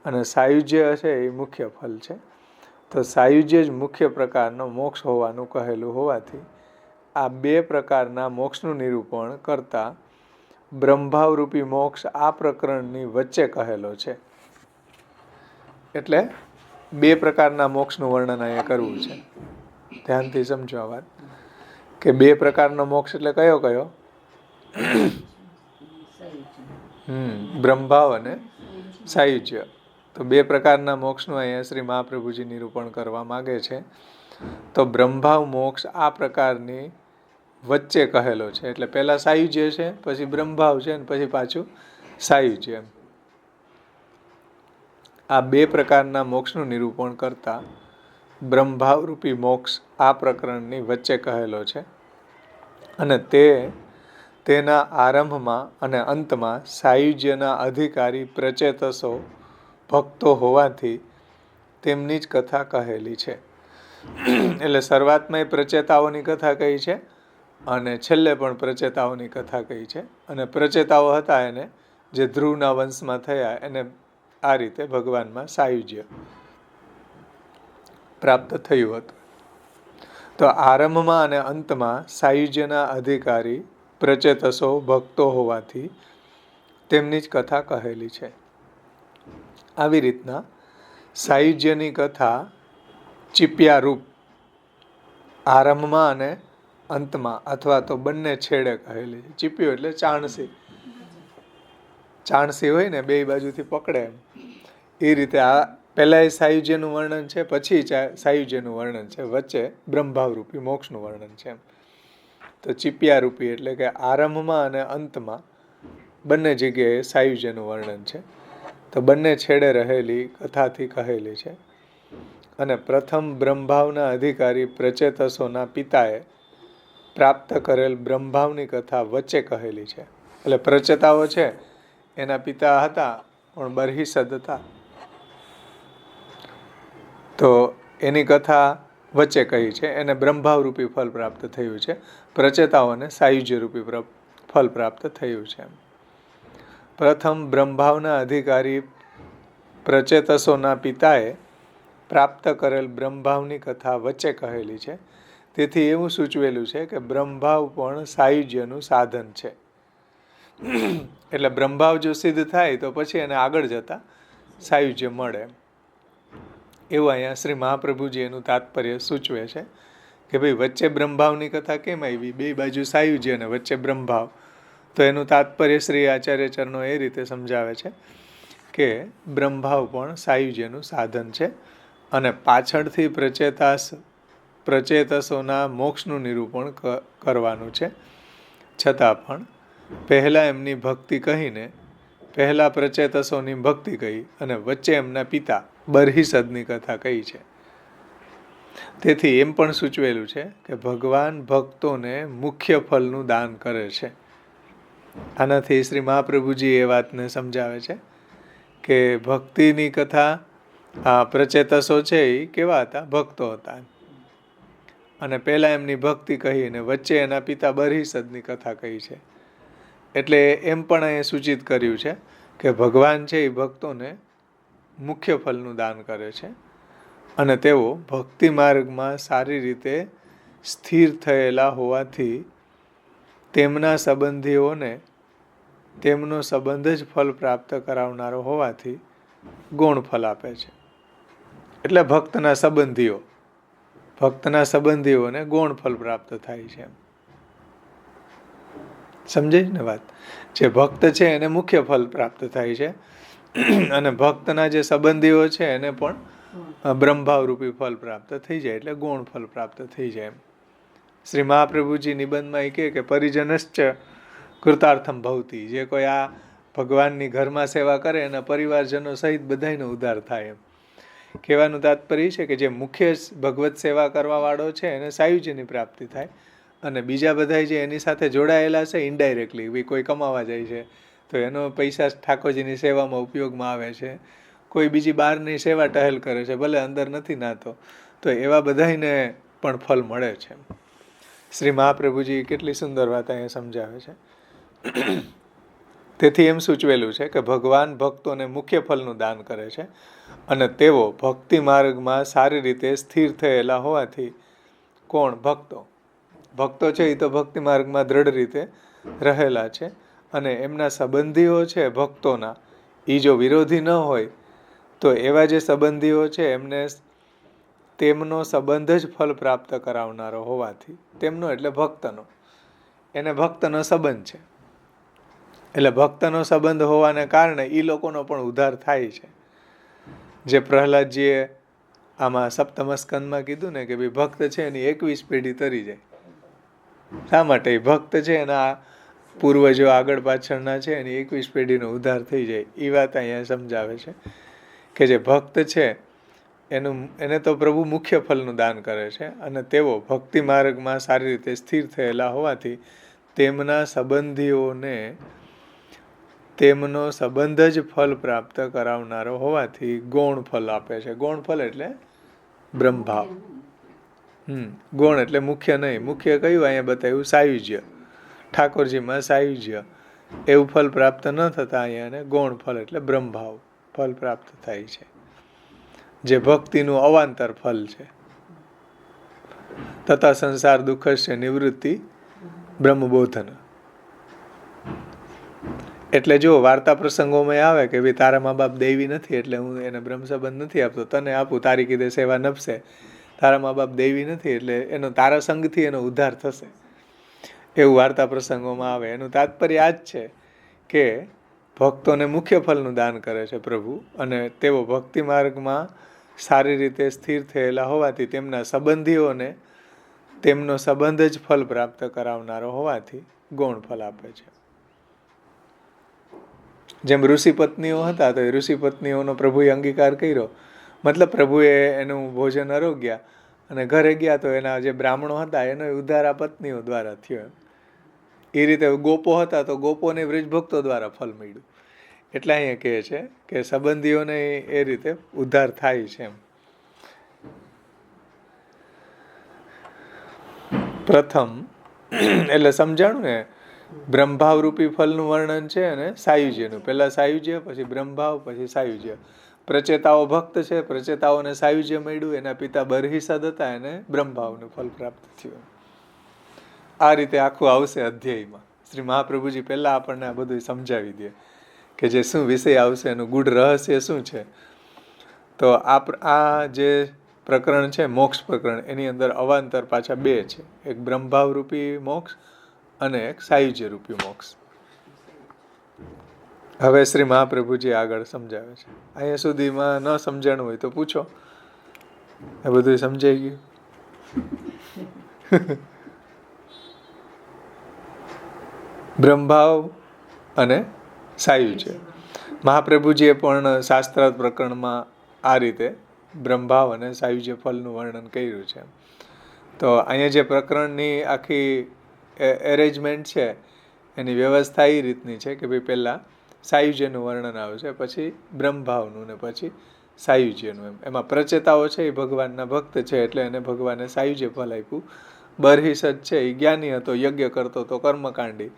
અને સાયુજ્ય છે એ મુખ્ય ફલ છે. તો સાયુજ્ય જ મુખ્ય પ્રકારનો મોક્ષ હોવાનું કહેલું હોવાથી આ બે પ્રકારના મોક્ષનું નિરૂપણ કરતા બ્રહ્મભાવરૂપી મોક્ષ આ પ્રકરણની વચ્ચે કહેલો છે. એટલે બે પ્રકારના મોક્ષનું વર્ણન અહીંયા કરવું છે. ધ્યાનથી સમજો આ વાત કે બે પ્રકારનો મોક્ષ એટલે કયો કયો? બ્રહ્મભાવ અને સાયુજ્ય. તો બે પ્રકારના મોક્ષનું અહીંયા શ્રી મહાપ્રભુજી નિરૂપણ કરવા માગે છે. તો બ્રહ્મભાવ મોક્ષ આ પ્રકારની વચ્ચે કહેલો છે. એટલે પહેલા સાયુજ્ય છે, પછી બ્રહ્મભાવ છે અને પછી પાછું સાયુજ્ય. આ બે પ્રકારના મોક્ષનું નિરૂપણ કરતા બ્રહ્મભાવરૂપી મોક્ષ આ પ્રકરણની વચ્ચે કહેલો છે. અને તેના આરંભમાં અને અંતમાં સાયુજ્યના અધિકારી પ્રચેતસો ભક્તો હોવાથી તેમની જ કથા કહેલી છે. એટલે શરૂઆતમાં પ્રચેતાઓની કથા કહી છે અને છેલ્લે પણ પ્રચેતાઓની કથા કહી છે. અને પ્રચેતાઓ હતા એને જે ધ્રુવના વંશમાં થયા, એને આ રીતે ભગવાનમાં સાયુજ્ય પ્રાપ્ત થયું હતું. તો આરંભમાં અને અંતમાં સાયુજ્યના અધિકારી પ્રચેતસો ભક્તો હોવાથી તેમની જ કથા કહેલી છે. આવી રીતના સાયુજ્યની કથા ચીપિયા રૂપ આરંભમાં અને અંતમાં અથવા તો બંને છેડે કહેલી છે. ચીપિયો એટલે ચાણસી. ચાણસી હોય ને બે બાજુથી પકડે એમ, એ રીતે આ પહેલા સાયુજ્યનું વર્ણન છે, પછી સાયુજ્યનું વર્ણન છે, વચ્ચે બ્રહ્મભાવરૂપી મોક્ષનું વર્ણન છે. તો ચીપિયારૂપી એટલે કે આરંભમાં અને અંતમાં બંને જગ્યાએ સાયુજ્યનું વર્ણન છે. તો બંને છેડે રહેલી કથાથી કહેલી છે. અને પ્રથમ બ્રહ્મભાવના અધિકારી પ્રચેતસોના પિતાએ પ્રાપ્ત કરેલ બ્રહ્મભાવની કથા વચ્ચે કહેલી છે. એટલે પ્રચેતાઓ છે એના પિતા હતા પણ બરહિસદ હતા, તો એની કથા વચ્ચે કહી છે. એને બ્રહ્મભાવરૂપી ફળ પ્રાપ્ત થયું છે, પ્રચેતાઓને સાયુજ્યરૂપી ફળ પ્રાપ્ત થયું છે. પ્રથમ બ્રહ્મભાવના અધિકારી પ્રચેતસોના પિતાએ પ્રાપ્ત કરેલ બ્રહ્મભાવની કથા વચ્ચે કહેલી છે. તેથી એવું સૂચવેલું છે કે બ્રહ્મભાવ પણ સાયુજ્યનું સાધન છે. એટલે બ્રહ્મભાવ જો સિદ્ધ થાય તો પછી એને આગળ જતા સાયુજ્ય મળે. એવું અહીંયા શ્રી મહાપ્રભુજી એનું તાત્પર્ય સૂચવે છે કે ભાઈ વચ્ચે બ્રહ્મભાવની કથા કેમ આવી, બે બાજુ સાયુજ્ય અને વચ્ચે બ્રહ્મભાવ. તો એનું તાત્પર્ય શ્રી આચાર્ય ચરણો એ રીતે સમજાવે છે કે બ્રહ્મભાવ પણ સાયુજ્યનું સાધન છે અને પાછળથી પ્રચેતસોના મોક્ષનું નિરૂપણ કરવાનું છે. છતાં પણ પહેલા એમની ભક્તિ કહીને, પહેલા પ્રચેતસોની ભક્તિ કહી અને વચ્ચે એમના પિતા બરહિસદની કથા કહી છે. તેથી એમ પણ સૂચવેલું છે કે ભગવાન ભક્તોને મુખ્ય ફળનું દાન કરે છે. આનાથી શ્રી મહાપ્રભુજી એ વાતને સમજાવે છે કે ભક્તિની કથા, આ પ્રચેતસો છે એ કેવા હતા? ભક્તો હતા. અને પહેલા એમની ભક્તિ કહી અને વચ્ચે એના પિતા બરહિસદની કથા કહી છે. એટલે એમ પણ અહીંયા સૂચિત કર્યું છે કે ભગવાન છે એ ભક્તોને મુખ્ય ફળનું દાન કરે છે અને તેઓ ભક્તિ માર્ગમાં સારી રીતે સ્થિર થયેલા હોવાથી તેમના સંબંધીઓને તેમનો સંબંધ જ ફળ પ્રાપ્ત કરાવનારો હોવાથી ગૌણ ફળ આપે છે. એટલે ભક્તના સંબંધીઓને ગૌણ ફળ પ્રાપ્ત થાય છે. સમજાય ને વાત? જે ભક્ત છે એને મુખ્ય ફળ પ્રાપ્ત થાય છે અને ભક્તના જે સંબંધીઓ છે એને પણ બ્રહ્મભાવરૂપી ફળ પ્રાપ્ત થઈ જાય, એટલે ગૌણ ફળ પ્રાપ્ત થઈ જાય. શ્રી મહાપ્રભુજી નિબંધમાં એ કહે કે પરિજનશ્ચ કૃતાર્થમ ભવતી. જે કોઈ આ ભગવાનની ઘરમાં સેવા કરે એના પરિવારજનો સહિત બધાયનો ઉદ્ધાર થાય. એમ કહેવાનું તાત્પર્ય છે કે જે મુખ્ય ભગવત સેવા કરવા વાળો છે એને સાયુજ્યની પ્રાપ્તિ થાય અને બીજા બધા જે એની સાથે જોડાયેલા છે ઇનડાયરેક્ટલી, કોઈ કમાવા જાય છે તો એનો પૈસા ઠાકોરજીની સેવામાં ઉપયોગમાં આવે છે, કોઈ બીજી બહારની સેવા ટહેલ કરે છે, ભલે અંદર નથી નાતો, તો એવા બધાને પણ ફળ મળે છે. શ્રી મહાપ્રભુજી કેટલી સુંદર વાત અહીંયા સમજાવે છે. તેથી એમ સૂચવેલું છે કે ભગવાન ભક્તોને મુખ્ય ફળનું દાન કરે છે અને તેઓ ભક્તિ માર્ગમાં સારી રીતે સ્થિર થયેલા હોવાથી, કોણ? ભક્તો છે એ તો ભક્તિ માર્ગમાં દ્રઢ રીતે રહેલા છે અને એમના સંબંધીઓ છે ભક્તોના, એ જો વિરોધી ન હોય તો એવા જે સંબંધીઓ છે એમને તેમનો સંબંધ જ ફળ પ્રાપ્ત કરાવનારો હોવાથી, તેમનો એટલે ભક્તનો, એને ભક્તનો સંબંધ છે. એટલે ભક્તનો સંબંધ હોવાને કારણે એ લોકોનો પણ ઉદ્ધાર થાય છે. જે પ્રહલાદજીએ આમાં સપ્તમ સ્કંદમાં કીધું ને કે ભાઈ ભક્ત છે એની 21 પેઢી તરી જાય. શા માટે? ભક્ત છે એના પૂર્વજો આગળ પાછળના છે એની 21 પેઢીનો ઉદ્ધાર થઈ જાય. એ વાત અહીંયા સમજાવે છે કે જે ભક્ત છે એને તો પ્રભુ મુખ્ય ફળનું દાન કરે છે અને તેઓ ભક્તિ માર્ગમાં સારી રીતે સ્થિર થયેલા હોવાથી તેમના સંબંધીઓને તેમનો સંબંધ જ ફળ પ્રાપ્ત કરાવનારો હોવાથી ગૌણ ફળ આપે છે. ગૌણ ફળ એટલે બ્રહ્મભાવ. ગૌણ એટલે મુખ્ય નહીં. મુખ્ય કયું અહીંયા બતાવ્યું? સાયુજ્ય. ઠાકોરજીમાં સાયુજ્ય એવું ફળ પ્રાપ્ત ન થતા અહીંયા એને ગૌણ ફળ એટલે બ્રહ્મભાવ ફળ પ્રાપ્ત થાય છે, જે ભક્તિનું અવાંતર ફળ છે. તથા સંસાર દુઃખસ્ય નિવૃત્તિ બ્રહ્મબોધન. એટલે જો વાર્તા પ્રસંગોમાં આવે કે ભાઈ તારા મા બાપ દૈવી નથી એટલે હું એને બ્રહ્મ સંબંધ નથી આપતો, તને આપું તારી કીધે સેવા નપશે, તારા મા બાપ દૈવી નથી એટલે એનો તારા સંગથી એનો ઉદ્ધાર થશે, એવું વાર્તા પ્રસંગોમાં આવે. એનું તાત્પર્ય આ જ છે કે ભક્તોને મુખ્ય ફલનું દાન કરે છે પ્રભુ, અને તેઓ ભક્તિ માર્ગમાં સારી રીતે સ્થિર થયેલા હોવાથી તેમના સંબંધીઓને તેમનો સંબંધ જ ફલ પ્રાપ્ત કરાવનારો હોવાથી ગૌણ ફલ આપે છે. જેમ ઋષિ પત્નીઓ હતા તો એ ઋષિ પત્નીઓનો પ્રભુએ અંગીકાર કર્યો, મતલબ પ્રભુએ એનું ભોજન આરોગ્યા અને ઘરે ગયા તો એના જે બ્રાહ્મણો હતા એનો ઉદ્ધાર આ પત્નીઓ દ્વારા થયો. એ રીતે ગોપો હતા તો ગોપોને વ્રજભક્તો દ્વારા ફલ મળ્યું. એટલે અહીંયા કહે છે કે સંબંધીઓને એ રીતે ઉદ્ધાર થાય છે. એમ પ્રથમ એટલે સમજાણું ને, બ્રહ્મભાવરૂપી ફલનું વર્ણન છે અને સાયુજ્યનું. પહેલા સાયુજ્ય, પછી બ્રહ્મભાવ, પછી સાયુજ્ય. પ્રચેતાઓ ભક્ત છે, પ્રચેતાઓને સાયુજ્ય મળ્યું, એના પિતા બરહિસદ હતા, એને બ્રહ્મભાવનું ફલ પ્રાપ્ત થયું. આ રીતે આખું આવશે અધ્યાયમાં. શ્રી મહાપ્રભુજી પહેલા આપણને આ બધું સમજાવી દે કે જે શું વિષય આવશે, એનું ગૂઢ રહસ્ય શું છે. તો આ જે પ્રકરણ છે મોક્ષ પ્રકરણ, એની અંદર અવાંતર પાછા બે છે, એક બ્રહ્મભાવ રૂપી મોક્ષ અને એક સાયુજ્ય રૂપી મોક્ષ. હવે શ્રી મહાપ્રભુજી આગળ સમજાવે છે. અહીંયા સુધીમાં ન સમજાણું હોય તો પૂછો, એ બધું સમજાઈ ગયું? બ્રહ્મભાવ અને સાયુજ્ય. મહાપ્રભુજીએ પણ શાસ્ત્રાર્થ પ્રકરણમાં આ રીતે બ્રહ્મભાવ અને સાયુજ્ય ફલનું વર્ણન કર્યું છે. તો અહીંયા જે પ્રકરણની આખી એરેન્જમેન્ટ છે, એની વ્યવસ્થા એ રીતની છે કે ભાઈ પહેલાં સાયુજ્યનું વર્ણન આવશે, પછી બ્રહ્મભાવનું ને પછી સાયુજ્યનું. એમાં પ્રચેતાઓ છે એ ભગવાનના ભક્ત છે એટલે એને ભગવાને સાયુજ્ય ફલ આપ્યું. બરહિસદ છે એ જ્ઞાની હતો, યજ્ઞ કરતો હતો, કર્મકાંડી,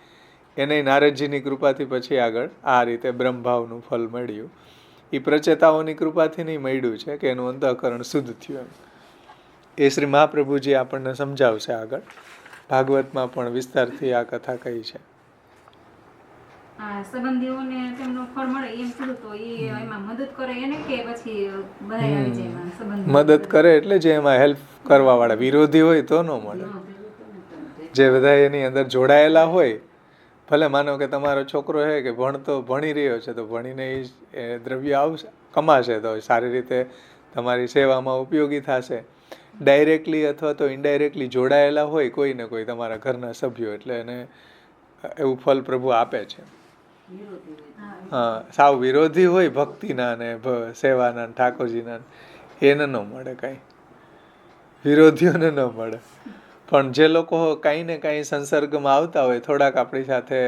એને નારદજીની કૃપાથી પછી આગળ આ રીતે બ્રહ્મભાવનું ફલ મળ્યું. એ પ્રચેતાઓની કૃપાથી નહીં મળ્યું છે કે એનું અંતઃકરણ શુદ્ધ થયું. એ શ્રી મહાપ્રભુજી આપણને સમજાવશે આગળ. ભાગવતમાં પણ વિસ્તારથી આ કથા કહી છે. સંબંધીઓને તેમનું ફળ મળે એમ કીધું, તો એ એમાં મદદ કરે એને કે પછી બધા આવી જાય એમાં સંબંધ? મદદ કરે એટલે જે એમાં હેલ્પ કરવા વાળા વિરોધી હોય તો ન મળે. જે બધા એની અંદર જોડાયેલા હોય, ભલે માનો કે તમારો છોકરો છે કે ભણી રહ્યો છે તો ભણીને એ દ્રવ્ય આવશે, કમાશે તો સારી રીતે તમારી સેવામાં ઉપયોગી થશે. ડાયરેક્ટલી અથવા તો ઇનડાયરેક્ટલી જોડાયેલા હોય કોઈ ને કોઈ તમારા ઘરના સભ્યો, એટલે એને એવું ફલ પ્રભુ આપે છે. હા, સાવ વિરોધી હોય ભક્તિના ને સેવાના ઠાકોરજીના, એને ન મળે કાંઈ, વિરોધીઓને ન મળે. પણ જે લોકો કાંઈ ને કાંઈ સંસર્ગમાં આવતા હોય, થોડાક આપણી સાથે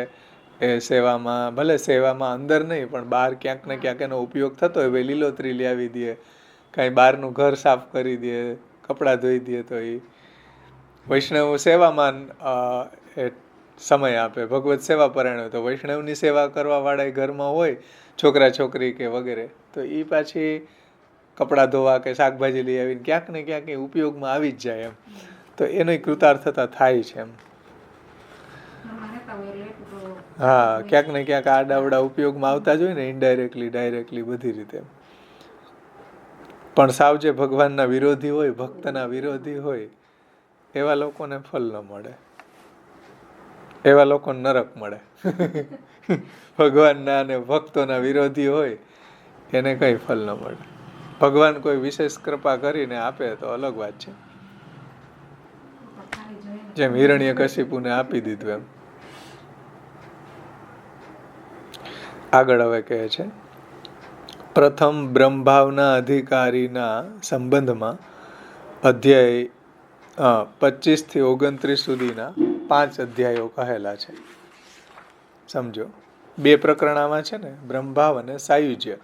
એ સેવામાં, ભલે સેવામાં અંદર નહીં પણ બહાર ક્યાંક ને ક્યાંક એનો ઉપયોગ થતો હોય, ભાઈ લીલોતરી લાવી દે, કાંઈ બહારનું ઘર સાફ કરી દે, કપડાં ધોઈ દે, તો એ વૈષ્ણવ સેવામાં એ સમય આપે. ભગવત સેવા પરાયણ હોય તો વૈષ્ણવની સેવા કરવા વાળા ઘરમાં હોય, છોકરા છોકરી કે વગેરે, તો એ પાછી કપડાં ધોવા કે શાકભાજી લઈ આવીને ક્યાંક ને ક્યાંક એ ઉપયોગમાં આવી જ જાય. એમ તો એનો કૃતાર્થતા થાય છે. એમ હા, ક્યાંક ને ક્યાંક આડાવડા ઉપયોગમાં આવતા જ હોય ને, ઇનડાયરેક્ટલી ડાયરેક્ટલી બધી રીતે. પણ સાવ જે ભગવાનના વિરોધી હોય, ભક્તના વિરોધી હોય, એવા લોકોને ફલ ન મળે, એવા લોકોને નરક મળે. ભગવાનના અને ભક્તોના વિરોધી હોય એને કંઈ ફલ ન મળે. ભગવાન કોઈ વિશેષ કૃપા કરીને આપે તો અલગ વાત છે, જેમ હિરણ્યકશિપુને આપી દીધું એમ. આગળ હવે કહે છે, પ્રથમ બ્રહ્મભાવના અધિકારીના સંબંધમાં અધ્યાય 25 થી 29 સુધીના 5 અધ્યાયો કહેલા છે. સમજો, 2 પ્રકરણ આમાં છે ને, બ્રહ્મભાવ અને સાયુજ્ય.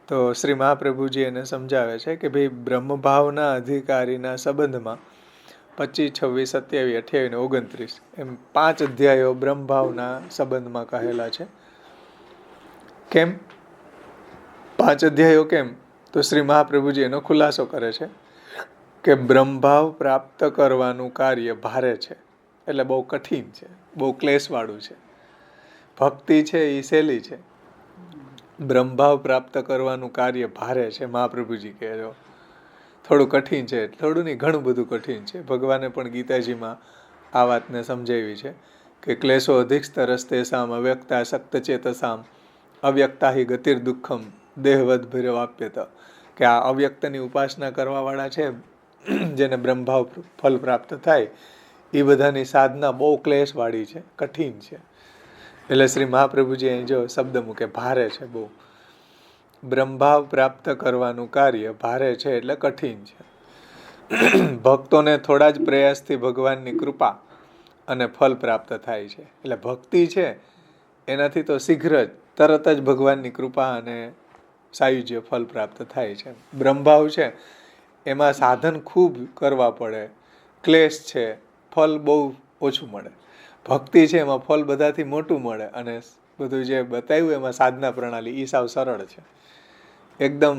તો શ્રી મહાપ્રભુજી એને સમજાવે છે કે ભાઈ બ્રહ્મભાવના અધિકારીના સંબંધમાં 25, 26, 27, 28 ને 29 એમ 5 અધ્યાયો બ્રહ્મભાવના સંબંધમાં કહેલા છે. કેમ 5 અધ્યાયો કેમ? તો શ્રી મહાપ્રભુજી એનો ખુલાસો કરે છે કે બ્રહ્મભાવ પ્રાપ્ત કરવાનું કાર્ય ભારે છે, એટલે બહુ કઠિન છે, બહુ ક્લેશવાળું છે. ભક્તિ છે એ સહેલી છે, બ્રહ્મભાવ પ્રાપ્ત કરવાનું કાર્ય ભારે છે. મહાપ્રભુજી કહે છો થોડું કઠિન છે, થોડું નહીં ઘણું બધું કઠિન છે. ભગવાને પણ ગીતાજીમાં આ વાતને સમજાવી છે કે ક્લેશો અધિકસ્તરસ્તેષામ અવ્યક્તા શક્તચેતસામ અવ્યક્તા હિ ગતિર દુઃખમ દેહવદ ભૈરવાપ્યત, કે આ અવ્યક્તની ઉપાસના કરવાવાળા છે જેને બ્રહ્મભાવ ફલ પ્રાપ્ત થાય, એ બધાની સાધના બહુ ક્લેશવાળી છે, કઠિન છે. એટલે શ્રી મહાપ્રભુજી અહીં જો શબ્દ મૂકે ભારે છે બહુ. બ્રહ્મભાવ પ્રાપ્ત કરવાનું કાર્ય ભારે છે એટલે કઠિન છે. ભક્તોને થોડા જ પ્રયાસથી ભગવાનની કૃપા અને ફલ પ્રાપ્ત થાય છે. એટલે ભક્તિ છે એનાથી તો શીઘ્ર જ તરત જ ભગવાનની કૃપા અને સાયુજ્ય ફલ પ્રાપ્ત થાય છે. બ્રહ્મભાવ છે એમાં સાધન ખૂબ કરવા પડે, ક્લેશ છે, ફલ બહુ ઓછું મળે. ભક્તિ છે એમાં ફલ બધાથી મોટું મળે અને બધું જે બતાવ્યું એમાં સાધના પ્રણાલી એ સાવ સરળ છે. એકદમ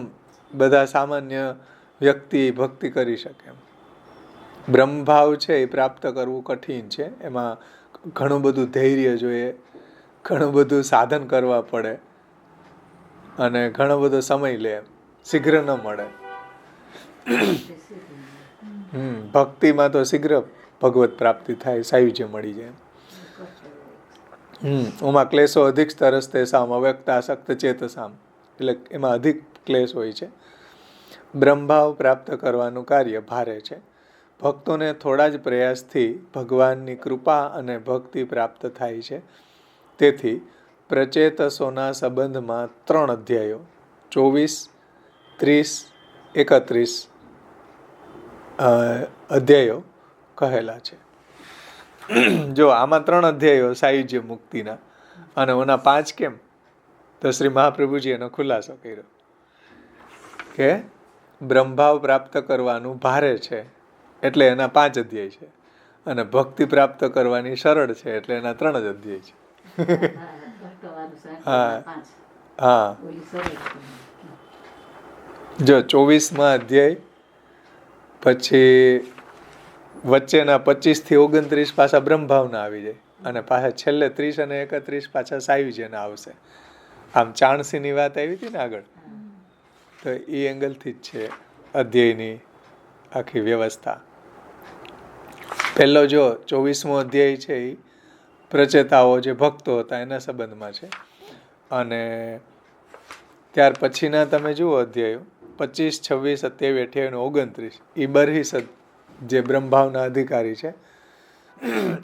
બધા સામાન્ય વ્યક્તિ ભક્તિ કરી શકે એમ. બ્રહ્મભાવ છે એ પ્રાપ્ત કરવું કઠિન છે. એમાં ઘણું બધું ધૈર્ય જોઈએ, ઘણું બધું સાધન કરવા પડે અને ઘણો બધો સમય લે, શીઘ્ર ન મળે. ભક્તિમાં તો શીઘ્ર ભગવત પ્રાપ્તિ થાય, સાયુજ્ય મળી જાય. ઓમાં ક્લેશો અધિક સ્તરસ્તેષામ અવ્યક્તા આસક્ત ચેતસામ, એટલે એમાં અધિક ક્લેશ હોય છે. બ્રહ્મભાવ પ્રાપ્ત કરવાનું કાર્ય ભારે છે. ભક્તોને થોડા જ પ્રયાસથી ભગવાનની કૃપા અને ભક્તિ પ્રાપ્ત થાય છે. તેથી પ્રચેતસોના સંબંધમાં 3 અધ્યાયો 24, 30, 31 અધ્યાયો કહેલા છે. જો આમાં 3 અધ્યાયો સાયુજ્ય મુક્તિના, અને ઓના 5 કેમ? તો શ્રી મહાપ્રભુજી એનો ખુલાસો કર્યો કે બ્રહ્મભાવ પ્રાપ્ત કરવાનું ભારે છે એટલે એના 5 અધ્યાય છે, અને ભક્તિ પ્રાપ્ત કરવાની સરળ છે એટલે એના 3 જ અધ્યાય છે. હા, જો 24માં અધ્યાય પછી વચ્ચેના 25 થી 29 પાછા બ્રહ્મભાવના આવી જાય, અને પાછા છેલ્લે 30 અને 31 પાછા સાયુજ્યના આવશે. આમ ચાણસીની વાત આવી હતી ને આગળ, તો એ એંગલથી જ છે અધ્યાયની આખી વ્યવસ્થા. પહેલો જો 24મો અધ્યાય છે એ પ્રચેતાઓ જે ભક્તો હતા એના સંબંધમાં છે, અને ત્યાર પછીના તમે જુઓ અધ્યાયો 25, 26, 27, 28, 29 એ બરહિસદ જે બ્રહ્મભાવના અધિકારી છે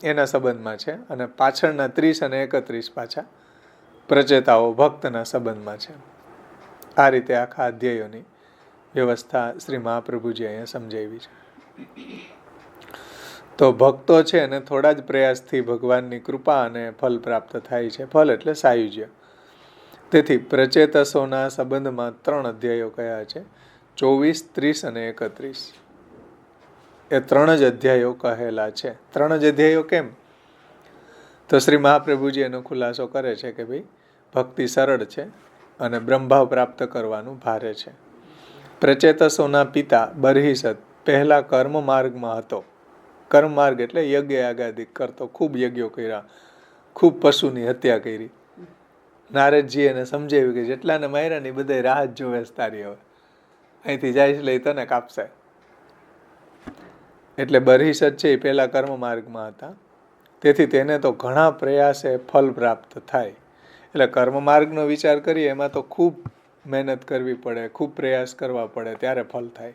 એના સંબંધમાં છે, અને પાછળના 30 અને 31 પાછા પ્રચેતાઓ ભક્તના સંબંધમાં છે. આ રીતે આખા અધ્યાયોની વ્યવસ્થા શ્રી મહાપ્રભુજી અહીંયા સમજાવી છે. તો ભક્તો છે અને થોડા જ પ્રયાસથી ભગવાનની કૃપા અને ફલ પ્રાપ્ત થાય છે. ફલ એટલે સાયુજ્ય. તેથી પ્રચેતસોના સંબંધમાં 3 અધ્યાયો કયા છે, 24, 30 અને 31. એ 3 જ અધ્યાયો કહેલા છે. 3 જ અધ્યાયો કેમ? તો શ્રી મહાપ્રભુજી એનો ખુલાસો કરે છે કે ભાઈ ભક્તિ સરળ છે અને બ્રહ્મભાવ પ્રાપ્ત કરવાનું ભારે છે. પ્રચેતસોના પિતા બરહિસદ પહેલા કર્મ માર્ગમાં હતો. કર્મ માર્ગ એટલે યજ્ઞ યાગાદિક કરતો, ખૂબ યજ્ઞો કર્યા, ખૂબ પશુની હત્યા કરી. નારદજી એને સમજાવ્યું કે જેટલાને માર્યા ને બધા રાહ જ જોવે તારી, હવે અહીંથી જાય લઈ તને કાપશે. એટલે બરહિસદ છે એ પહેલા કર્મ માર્ગમાં હતા, તેથી તેને તો ઘણા પ્રયાસે ફલ પ્રાપ્ત થાય. એટલે કર્મ માર્ગનો વિચાર કરીએ એમાં તો ખૂબ મહેનત કરવી પડે, ખૂબ પ્રયાસ કરવા પડે ત્યારે ફલ થાય.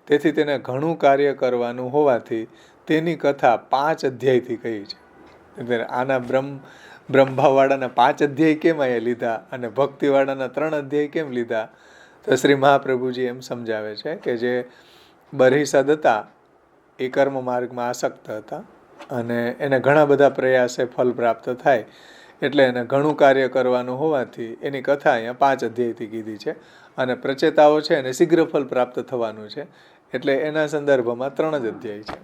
તેથી તેને ઘણું કાર્ય કરવાનું હોવાથી તેની કથા 5 અધ્યાયથી કહી છે. એટલે આના બ્રહ્મભાવવાળાના 5 અધ્યાય કેમ અહીંયા લીધા અને ભક્તિવાળાના 3 અધ્યાય કેમ લીધા? તો શ્રી મહાપ્રભુજી એમ સમજાવે છે કે જે બરહિસદ હતા એ કર્મ માર્ગમાં આસક્ત હતા, અને એને ઘણા બધા પ્રયાસે ફલ પ્રાપ્ત થાય, એટલે એને ઘણું કાર્ય કરવાનું હોવાથી એની કથા અહીંયા 5 અધ્યાયથી કીધી છે. અને પ્રચેતાઓ છે એને શીઘ્ર ફલ પ્રાપ્ત થવાનું છે, એટલે એના સંદર્ભમાં 3 જ અધ્યાય છે.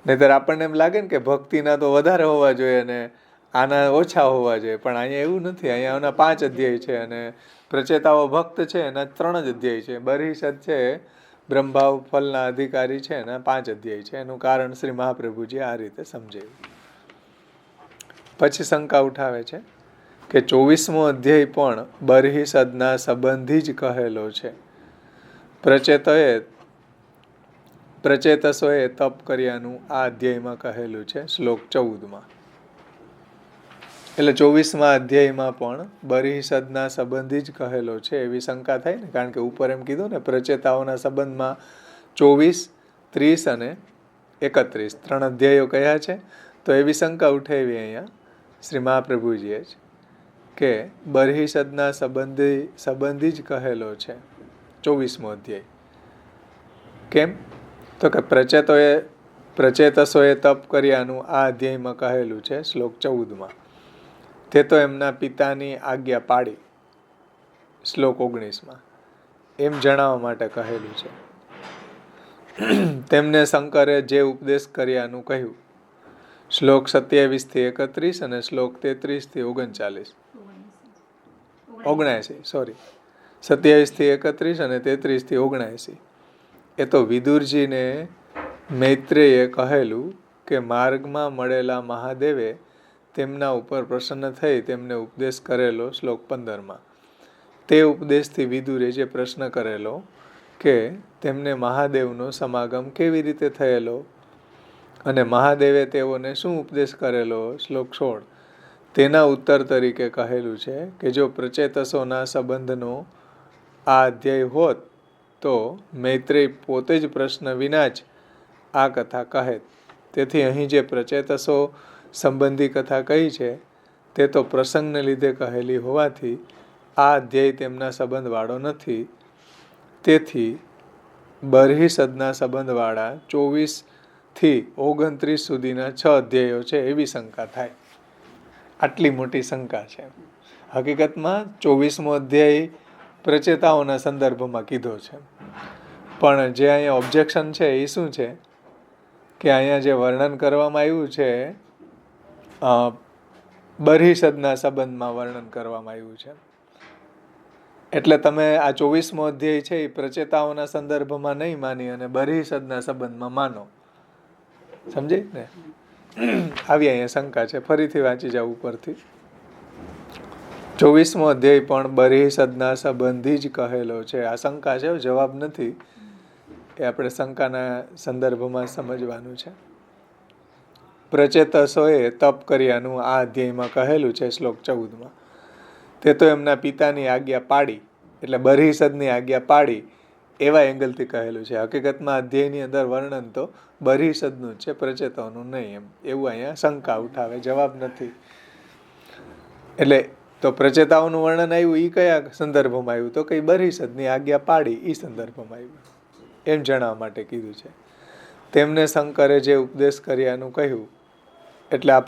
નહીંતર આપણને એમ લાગે ને કે ભક્તિના તો વધારે હોવા જોઈએ ને આના ઓછા હોવા જોઈએ, પણ અહીંયા એવું નથી. અહીંયા એના 5 અધ્યાય છે, અને પ્રચેતાઓ ભક્ત છે એના 3 જ અધ્યાય છે. બરહિસદ છે બ્રહ્મભાવ ફલના અધિકારી છે એના 5 અધ્યાય છે. એનું કારણ શ્રી મહાપ્રભુજી આ રીતે સમજાવ્યું. પછી શંકા ઉઠાવે છે કે 24મો અધ્યાય પણ બરહિસદના સંબંધી જ કહેલો છે, પ્રચેતસોએ તપ કર્યાનું આ અધ્યાયમાં કહેલું છે શ્લોક 14માં. એટલે 24મા અધ્યાયમાં પણ બરહિષદના સંબંધી જ કહેલો છે એવી શંકા થાય ને, કારણ કે ઉપર એમ કીધું ને પ્રચેતાઓના સંબંધમાં 24, 30 અને 31 3 અધ્યાયો કયા છે. તો એવી શંકા ઉઠાવી અહીંયા શ્રી મહાપ્રભુજીએ જ કે બરહિષદના સંબંધી જ કહેલો છે 24મો અધ્યાય. કેમ? તો કે પ્રચેતસોએ તપ કર્યાનું આ અધ્યાયમાં કહેલું છે શ્લોક 14માં. તે તો એમના પિતાની આજ્ઞા પાડી શ્લોક 19માં એમ જણાવવા માટે કહેલું છે. તેમને શંકરે જે ઉપદેશ કર્યાનું કહ્યું શ્લોક 27 થી 31 અને શ્લોક 33 થી 39 27 થી 31 અને 33 થી 79. એ તો વિદુરજીને મૈત્રેયે કહેલું કે માર્ગમાં મળેલા મહાદેવે તેમના ઉપર પ્રસન્ન થઈ તેમને ઉપદેશ કરેલો શ્લોક 15માં. તે ઉપદેશથી વિદુરે જે પ્રશ્ન કરેલો કે તેમને મહાદેવનો સમાગમ કેવી રીતે થયેલો અને મહાદેવે તેઓને શું ઉપદેશ કરેલો શ્લોક 16, તેના ઉત્તર તરીકે કહેલું છે કે જો પ્રચેતસોના સંબંધનો આ અધ્યાય હોત તો મૈત્રેય પોતે જ પ્રશ્ન વિના જ આ કથા કહેત. તેથી અહીં જે પ્રચેતસો સંબંધી કથા કહી છે તે તો પ્રસંગને લીધે કહેલી હોવાથી આ અધ્યાય તેમના સંબંધવાળો નથી. તેથી બરહિષદના સંબંધવાળા 24 થી 29 સુધીના 6 અધ્યાયો છે એવી શંકા થાય. આટલી મોટી શંકા છે. હકીકતમાં 24મો અધ્યાય પ્રચેતાઓના સંદર્ભમાં કીધો છે, પણ જે અહીંયા ઓબ્જેક્શન છે એ શું છે કે અહીંયા જે વર્ણન કરવામાં આવ્યું છે બરહિષદના સંબંધમાં વર્ણન કરવામાં આવ્યું છે. એટલે તમે આ 24મો અધ્યાય છે એ પ્રચેતાઓના સંદર્ભમાં નહીં માની અને બરહિષદના સંબંધમાં માનો. સમજે ને? આવી અહીંયા શંકા છે. ફરીથી વાંચી જાવ ઉપરથી. 24મો અધ્યાય પણ બરહિષદના સંબંધી જ કહેલો છે. આ શંકા છે, જવાબ નથી. એ આપણે શંકાના સંદર્ભમાં સમજવાનું છે. પ્રચેતસોએ તપ કર્યાનું આ અધ્યાયમાં કહેલું છે શ્લોક 14માં. તે તો એમના પિતાની આજ્ઞા પાડી, એટલે બરહિષદની આજ્ઞા પાડી એવા એંગલથી કહેલું છે. હકીકતમાં અધ્યાયની અંદર વર્ણન તો બરહિષદનું જ છે, પ્રચેતાઓનું નહીં. એવું અહીંયા શંકા ઉઠાવે, જવાબ નથી. એટલે તો પ્રચેતાઓનું વર્ણન આવ્યું એ કયા સંદર્ભમાં આવ્યું? તો કઈ બરહિષદની આજ્ઞા પાડી એ સંદર્ભમાં આવ્યું એમ જણાવવા માટે કીધું છે. તેમને શંકરે જે ઉપદેશ કર્યાનું કહ્યું, એટલે આ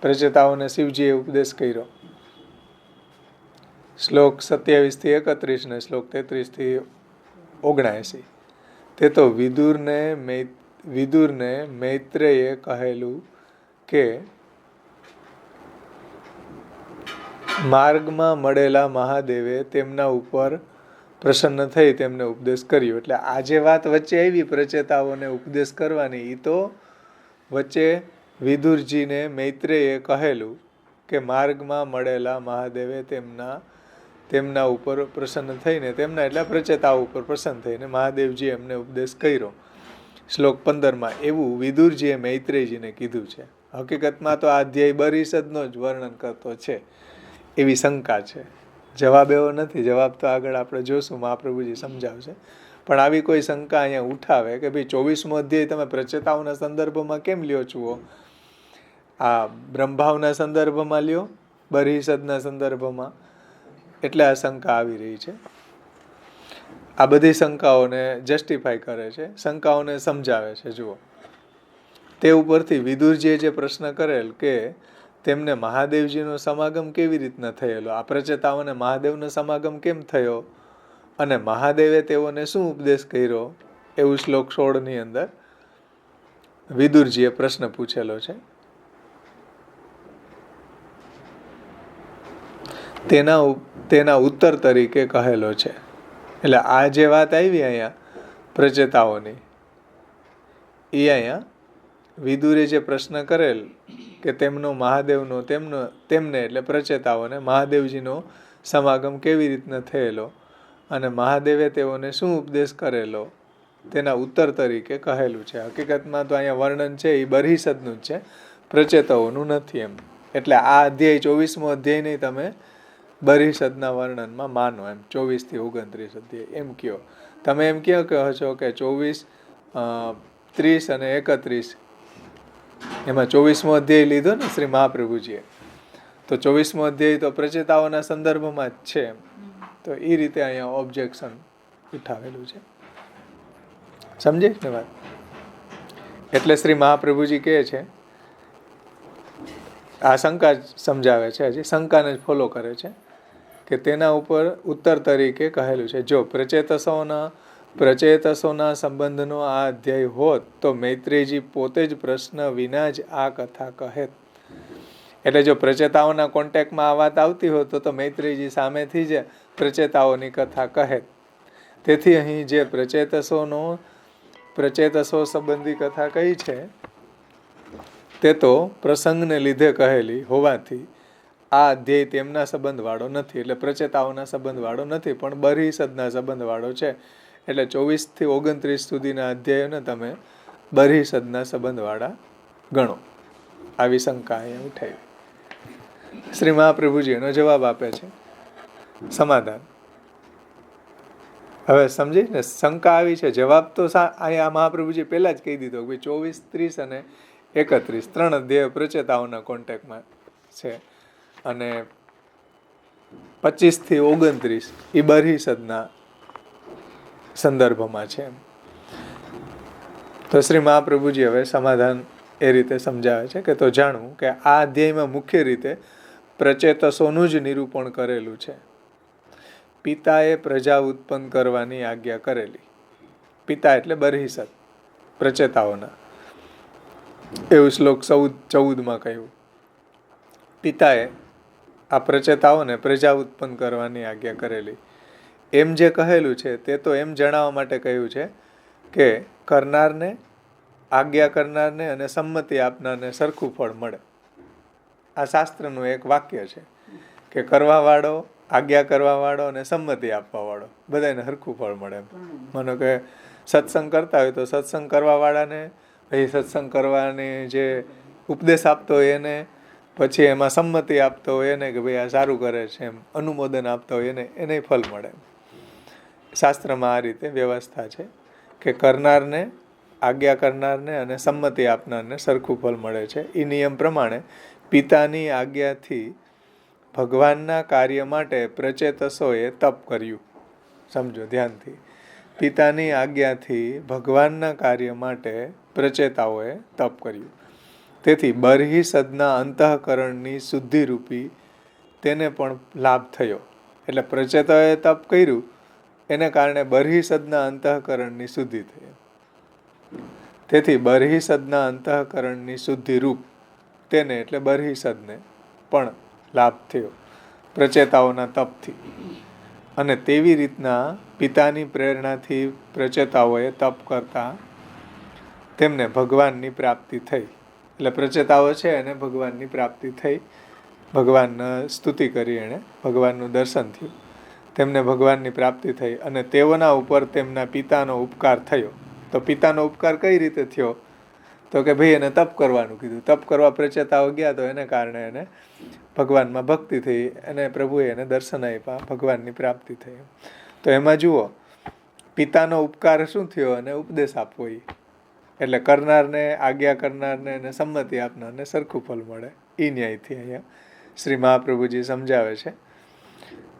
પ્રચેતાઓને શિવજીએ ઉપદેશ કર્યો શ્લોક 27 થી 31 ને શ્લોક 33 થી 79. તે તો વિદુરને મૈત્રેયે કહેલું કે માર્ગમાં મળેલા મહાદેવે તેમના ઉપર પ્રસન્ન થઈ તેમને ઉપદેશ કર્યો. એટલે આ જે વાત વચ્ચે આવી પ્રચેતાઓને ઉપદેશ કરવાની, એ તો વચ્ચે વિદુરજીને મૈત્રેયે કહેલું કે માર્ગમાં મળેલા મહાદેવે તેમના ઉપર પ્રસન્ન થઈને, તેમના એટલે પ્રચેતાઓ ઉપર પ્રસન્ન થઈને મહાદેવજીએ એમને ઉપદેશ કર્યો શ્લોક 15માં. એવું વિદુરજીએ મૈત્રેયજીને કીધું છે. હકીકતમાં તો આ અધ્યાય બરહિષદનો જ વર્ણન કરતો છે એવી શંકા છે. જવાબ એવો નથી. જવાબ તો આગળ આપણે જોશું, મહાપ્રભુજી સમજાવશે. પણ આવી કોઈ શંકા અહીંયા ઉઠાવે કે ભાઈ 24મો અધ્યાય તમે પ્રચેતાઓના સંદર્ભમાં કેમ લ્યો છો? આ બ્રહ્મભાવના સંદર્ભમાં લ્યો, બરહિષદના સંદર્ભમાં. એટલે આ શંકા આવી રહી છે. આ બધી શંકાઓને જસ્ટિફાય કરે છે, શંકાઓને સમજાવે છે. જુઓ, તે ઉપરથી વિદુરજીએ જે પ્રશ્ન કરેલ કે તેમને મહાદેવજીનો સમાગમ કેવી રીતના થયેલો, આ પ્રચેતાઓને મહાદેવનો સમાગમ કેમ થયો અને મહાદેવે તેઓને શું ઉપદેશ કર્યો, એવું શ્લોક 16ની અંદર વિદુરજીએ પ્રશ્ન પૂછેલો છે. તેના ઉત્તર તરીકે કહેલો છે. એટલે આ જે વાત આવી અહીંયા પ્રચેતાઓની, એ અહીંયા વિદુરે જે પ્રશ્ન કરેલ કે તેમને એટલે પ્રચેતાઓને મહાદેવજીનો સમાગમ કેવી રીતના થયેલો અને મહાદેવે તેઓને શું ઉપદેશ કરેલો તેના ઉત્તર તરીકે કહેલું છે. હકીકતમાં તો અહીંયા વર્ણન છે એ બરહિસદનું જ છે, પ્રચેતાઓનું નથી એમ. એટલે આ અધ્યાય 24મો અધ્યાય નહીં તમે બરહિસદના વર્ણનમાં માનો એમ. 24 થી 29 અધ્યાય એમ કયો તમે. એમ કહો છો કે 24, 30 અને 31 એમાં 24મો અધ્યાય લીધો ને શ્રી મહાપ્રભુજીએ, તો 24મો અધ્યાય તો પ્રચેતાઓના સંદર્ભમાં જ છે. તો એ રીતે અહીંયા ઓબ્જેક્શન ઉઠાવેલું છે. સમજે ને વાત? એટલે શ્રી મહાપ્રભુજી કહે છે, આ શંકા સમજાવે છે, હજી શંકાને જ ફોલો કરે છે કે તેના ઉપર ઉત્તર તરીકે કહેલું છે, જો પ્રચેતસોના સંબંધનો આ અધ્યાય હોત તો મૈત્રેયજી પોતે જ પ્રશ્ન વિના જ આ કથા કહેત. એટલે જો પ્રચેતાઓના કોન્ટેક્ટમાં આ વાત આવતી હોત તો મૈત્રેયજી સામેથી જ પ્રચેતાઓની કથા કહેત. તેથી અહીં જે પ્રચેતસો સંબંધી કથા કહી છે તે તો પ્રસંગને લીધે કહેલી હોવાથી આ અધ્યાય તેમના સંબંધવાળો નથી. એટલે પ્રચેતાઓના સંબંધવાળો નથી, પણ બરહિસદના સંબંધવાળો છે. એટલે 24 થી 29 સુધીના અધ્યાયોને તમે બરહિસદના સંબંધવાળા ગણો. આવી શંકા અહીંયા ઉઠાવી. શ્રી મહાપ્રભુજી એનો જવાબ આપે છે, સમાધાન. હવે સમજી ને, શંકા આવી છે, જવાબ તો અહીંયા મહાપ્રભુજી પહેલા જ કહી દીધો કે 24, 30 અને 31 ત્રણ અધ્યાય પ્રચેતાઓના કોન્ટેક્ટમાં છે, અને 25 થી 29 એ બરહિસદના સંદર્ભમાં છે. તો શ્રી મહાપ્રભુજી હવે સમાધાન એ રીતે સમજાવે છે કે તો જાણવું કે આ અધ્યાયમાં મુખ્ય રીતે પ્રચેતસોનું જ નિરૂપણ કરેલું છે. પિતાએ પ્રજા ઉત્પન્ન કરવાની આજ્ઞા કરેલી. પિતા એટલે બરહિસદ, પ્રચેતાઓના. એવું શ્લોક 14માં કહ્યું. પિતાએ આ પ્રચેતાઓને પ્રજા ઉત્પન્ન કરવાની આજ્ઞા કરેલી. એમ જે કહેલું છે તે તો એમ જણાવવા માટે કહ્યું છે કે કરનારને, આજ્ઞા કરનારને અને સંમતિ આપનારને સરખું ફળ મળે. આ શાસ્ત્રનું એક વાક્ય છે કે કરવાવાળો, આજ્ઞા કરવાવાળો અને સંમતિ આપવાવાળો બધાને સરખું ફળ મળે. માનો કે સત્સંગ કરતા હોય તો સત્સંગ કરવાવાળાને, પછી સત્સંગ કરવાની જે ઉપદેશ આપતો હોય એને, પછી એમાં સંમતિ આપતો હોય એને કે ભાઈ આ સારું કરે છે એમ અનુમોદન આપતો હોય એને ફળ મળે. શાસ્ત્રમાં આ રીતે વ્યવસ્થા છે કે કરનારને, આજ્ઞા કરનારને અને સંમતિ આપનારને સરખું ફળ મળે છે. એ નિયમ પ્રમાણે પિતાની આજ્ઞાથી ભગવાનના કાર્ય માટે પ્રચેતસોએ તપ કર્યું. સમજો ધ્યાનથી. પિતાની આજ્ઞાથી ભગવાનના કાર્ય માટે પ્રચેતાઓએ તપ કર્યું. તેથી બરહિસદના અંતઃકરણની શુદ્ધિરૂપી તેને પણ લાભ થયો. એટલે પ્રચેતાઓએ તપ કર્યું એને કારણે બરહિસદના અંતઃકરણની શુદ્ધિ થઈ. તેથી બરહિસદના અંતઃકરણની શુદ્ધિરૂપ તેને એટલે બરહિસદને પણ લાભ થયો પ્રચેતાઓના તપથી. અને તેવી રીતના પિતાની પ્રેરણાથી પ્રચેતાઓએ તપ કરતા તેમને ભગવાનની પ્રાપ્તિ થઈ. એટલે પ્રચેતાઓ છે એને ભગવાનની પ્રાપ્તિ થઈ. ભગવાનની સ્તુતિ કરી, એણે ભગવાનનું દર્શન થયું, તેમને ભગવાનની પ્રાપ્તિ થઈ. અને તેઓના ઉપર તેમના પિતાનો ઉપકાર થયો. તો પિતાનો ઉપકાર કઈ રીતે થયો? તો કે ભાઈ એને તપ કરવાનું કીધું. તપ કરવા પ્રચેતાઓ ગયા તો એને કારણે એને ભગવાનમાં ભક્તિ થઈ, અને પ્રભુએ એને દર્શન આપ્યા, ભગવાનની પ્રાપ્તિ થઈ. તો એમાં જુઓ પિતાનો ઉપકાર શું થયો? અને ઉપદેશ આપવો. એટલે કરનારને, આજ્ઞા કરનારને અને સંમતિ આપનારને સરખું ફળ મળે. એ ન્યાયથી અહીંયા શ્રી મહાપ્રભુજી સમજાવે છે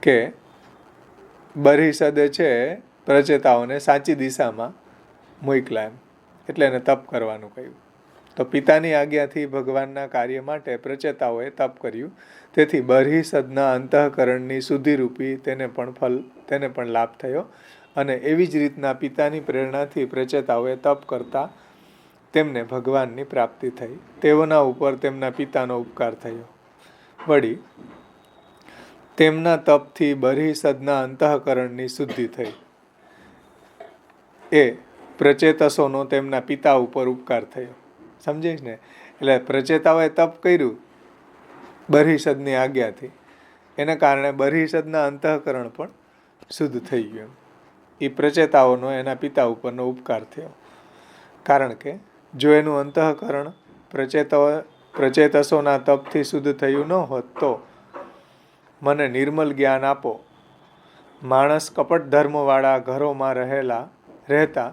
કે બરહિસદે છે પ્રચેતાઓને સાચી દિશામાં મોકલા એમ, એટલે એને તપ કરવાનું કહ્યું. તો પિતાની આજ્ઞાથી ભગવાનના કાર્ય માટે પ્રચેતાઓએ તપ કર્યું. તેથી બરહિસદના અંતઃકરણની શુદ્ધિરૂપી તેને પણ લાભ થયો. અને એવી જ રીતના પિતાની પ્રેરણાથી પ્રચેતાઓએ તપ કરતા તેમને ભગવાનની પ્રાપ્તિ થઈ. તેઓના ઉપર તેમના પિતાનો ઉપકાર થયો. વળી તેમના તપથી બરહિસદના અંતઃકરણની શુદ્ધિ થઈ. એ પ્રચેતસોનો તેમના પિતા ઉપર ઉપકાર થયો. સમજીશ ને? એટલે પ્રચેતાઓએ તપ કર્યું બરહિસદની આજ્ઞાથી, એને કારણે બરહિસદના અંતઃકરણ પણ શુદ્ધ થઈ ગયું. એ પ્રચેતાઓનો એના પિતા ઉપરનો ઉપકાર થયો. કારણ કે જો એનું અંતઃકરણ પ્રચેતસોના તપથી શુદ્ધ થયું ન હોત તો મને નિર્મલ જ્ઞાન આપો. માણસ કપટ ધર્મવાળા ઘરોમાં રહેતા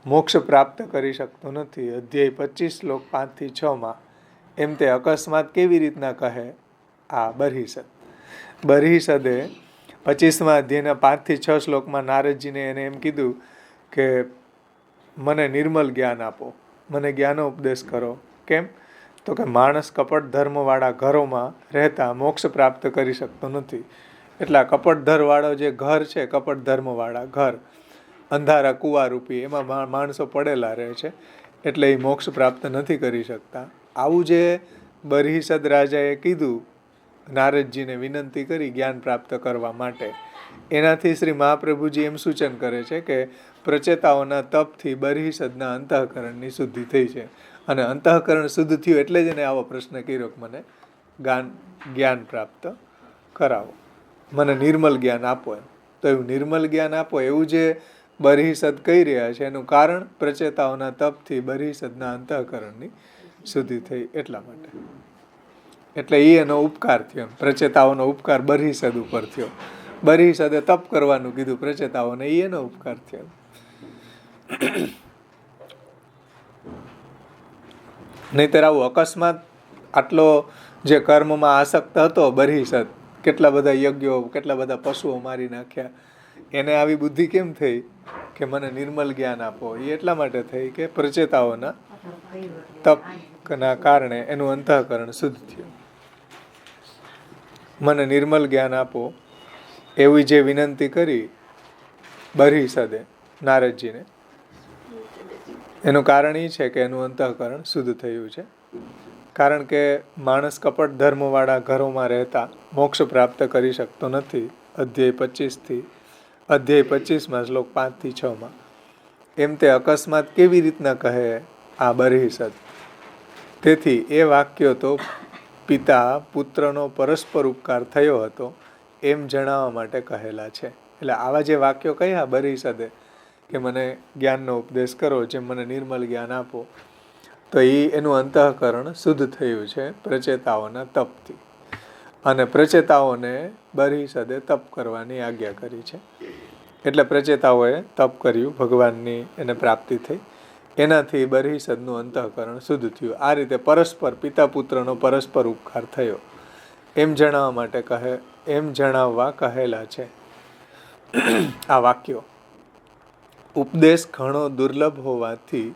મોક્ષ પ્રાપ્ત કરી શકતો નથી. અધ્યાય 25 શ્લોક 5-6 એમ તે અકસ્માત કેવી રીતના કહે આ બરહિસદ. બરહિસદે 25મા અધ્યાયના 5-6 શ્લોકમાં નારદજીને એને એમ કીધું કે મને નિર્મલ જ્ઞાન આપો, મને જ્ઞાનો ઉપદેશ કરો. કેમ? તો કે માણસ કપટ ધર્મવાળા ઘરોમાં રહેતા મોક્ષ પ્રાપ્ત કરી શકતો નથી. એટલે કપટ ધર્મવાળો જે ઘર છે, કપટ ધર્મવાળા ઘર, અંધારા કુવા રૂપી, એમાં માણસો પડેલા રહે છે, એટલે એ મોક્ષ પ્રાપ્ત નથી કરી શકતા. આવું જે બરહિસદ રાજાએ કીધું, નારદજીને વિનંતી કરી જ્ઞાન પ્રાપ્ત કરવા માટે, એનાથી શ્રી મહાપ્રભુજી એમ સૂચન કરે છે કે પ્રચેતાઓના તપથી બરહિસદના અંતઃકરણની શુદ્ધિ થઈ છે. અને અંતઃકરણ શુદ્ધ થયું એટલે જ એને આવો પ્રશ્ન કર્યો કે મને જ્ઞાન પ્રાપ્ત કરાવો, મને નિર્મલ જ્ઞાન આપો. એમ તો એવું નિર્મલ જ્ઞાન આપો એવું જે બરહિસદ કહી રહ્યા છે, એનું કારણ પ્રચેતાઓના તપથી બરહિસદના અંતઃકરણની શુદ્ધિ થઈ એટલા માટે. એટલે એ એનો ઉપકાર થયો. પ્રચેતાઓનો ઉપકાર બરહિસદ ઉપર થયો. બરહિસદે તપ કરવાનું કીધું પ્રચેતાઓને, એ એનો ઉપકાર થયો. નહીંતર આવું અકસ્માત આટલો જે કર્મમાં આસક્ત હતો બરહિસદ, કેટલા બધા યજ્ઞો, કેટલા બધા પશુઓ મારી નાખ્યા, એને આવી બુદ્ધિ કેમ થઈ કે મને નિર્મલ જ્ઞાન આપો? એ એટલા માટે થઈ કે પ્રચેતાઓના તપના કારણે એનું અંતઃકરણ શુદ્ધ થયું. મને નિર્મલ જ્ઞાન આપો એવી જે વિનંતી કરી બરહિસદે નારદજીને, એનું કારણ એ છે કે એનું અંતઃકરણ શુદ્ધ થયું છે. કારણ કે માણસ કપટ ધર્મવાળા ઘરોમાં રહેતા મોક્ષ પ્રાપ્ત કરી શકતો નથી. અધ્યાય 25માં શ્લોક 5-6 એમ તે અકસ્માત કેવી રીતના કહે આ બરહિસદ. તેથી એ વાક્યો તો પિતા પુત્રનો પરસ્પર ઉપકાર થયો હતો એમ જણાવવા માટે કહેલા છે. એટલે આવા જે વાક્યો કહ્યા બરહિસદે કે મને જ્ઞાનનો ઉપદેશ કરો, જેમ મને નિર્મલ જ્ઞાન આપો, તો એનું અંતઃકરણ શુદ્ધ થયું છે પ્રચેતાઓના તપથી. અને પ્રચેતાઓને બરહિસદે તપ કરવાની આજ્ઞા કરી છે. એટલે પ્રચેતાઓએ તપ કર્યું, ભગવાનની એને પ્રાપ્તિ થઈ, એનાથી બરહિસદનું અંતઃકરણ શુદ્ધ થયું. આ રીતે પરસ્પર પિતા પુત્રનો પરસ્પર ઉપકાર થયો એમ જણાવવા માટે જણાવવા કહેલા છે આ વાક્યો. ઉપદેશ ઘણો દુર્લભ હોવાથી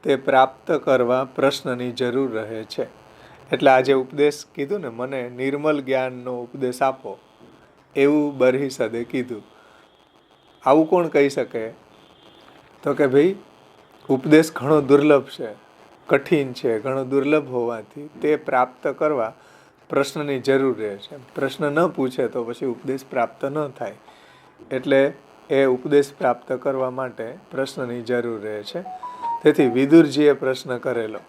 તે પ્રાપ્ત કરવા પ્રશ્નની જરૂર રહે છે. એટલે આ જે ઉપદેશ કીધું ને, મને નિર્મલ જ્ઞાનનો ઉપદેશ આપો, એવું બરહિસદે કીધું. આવું કોણ કહી શકે? તો કે ભાઈ ઉપદેશ ઘણો દુર્લભ છે, કઠિન છે, ઘણો દુર્લભ હોવાથી તે પ્રાપ્ત કરવા પ્રશ્નની જરૂર રહે છે. પ્રશ્ન ન પૂછે તો પછી ઉપદેશ પ્રાપ્ત ન થાય. એટલે એ ઉપદેશ પ્રાપ્ત કરવા માટે પ્રશ્નની જરૂર રહે છે. તેથી વિદુરજીએ પ્રશ્ન કરેલો.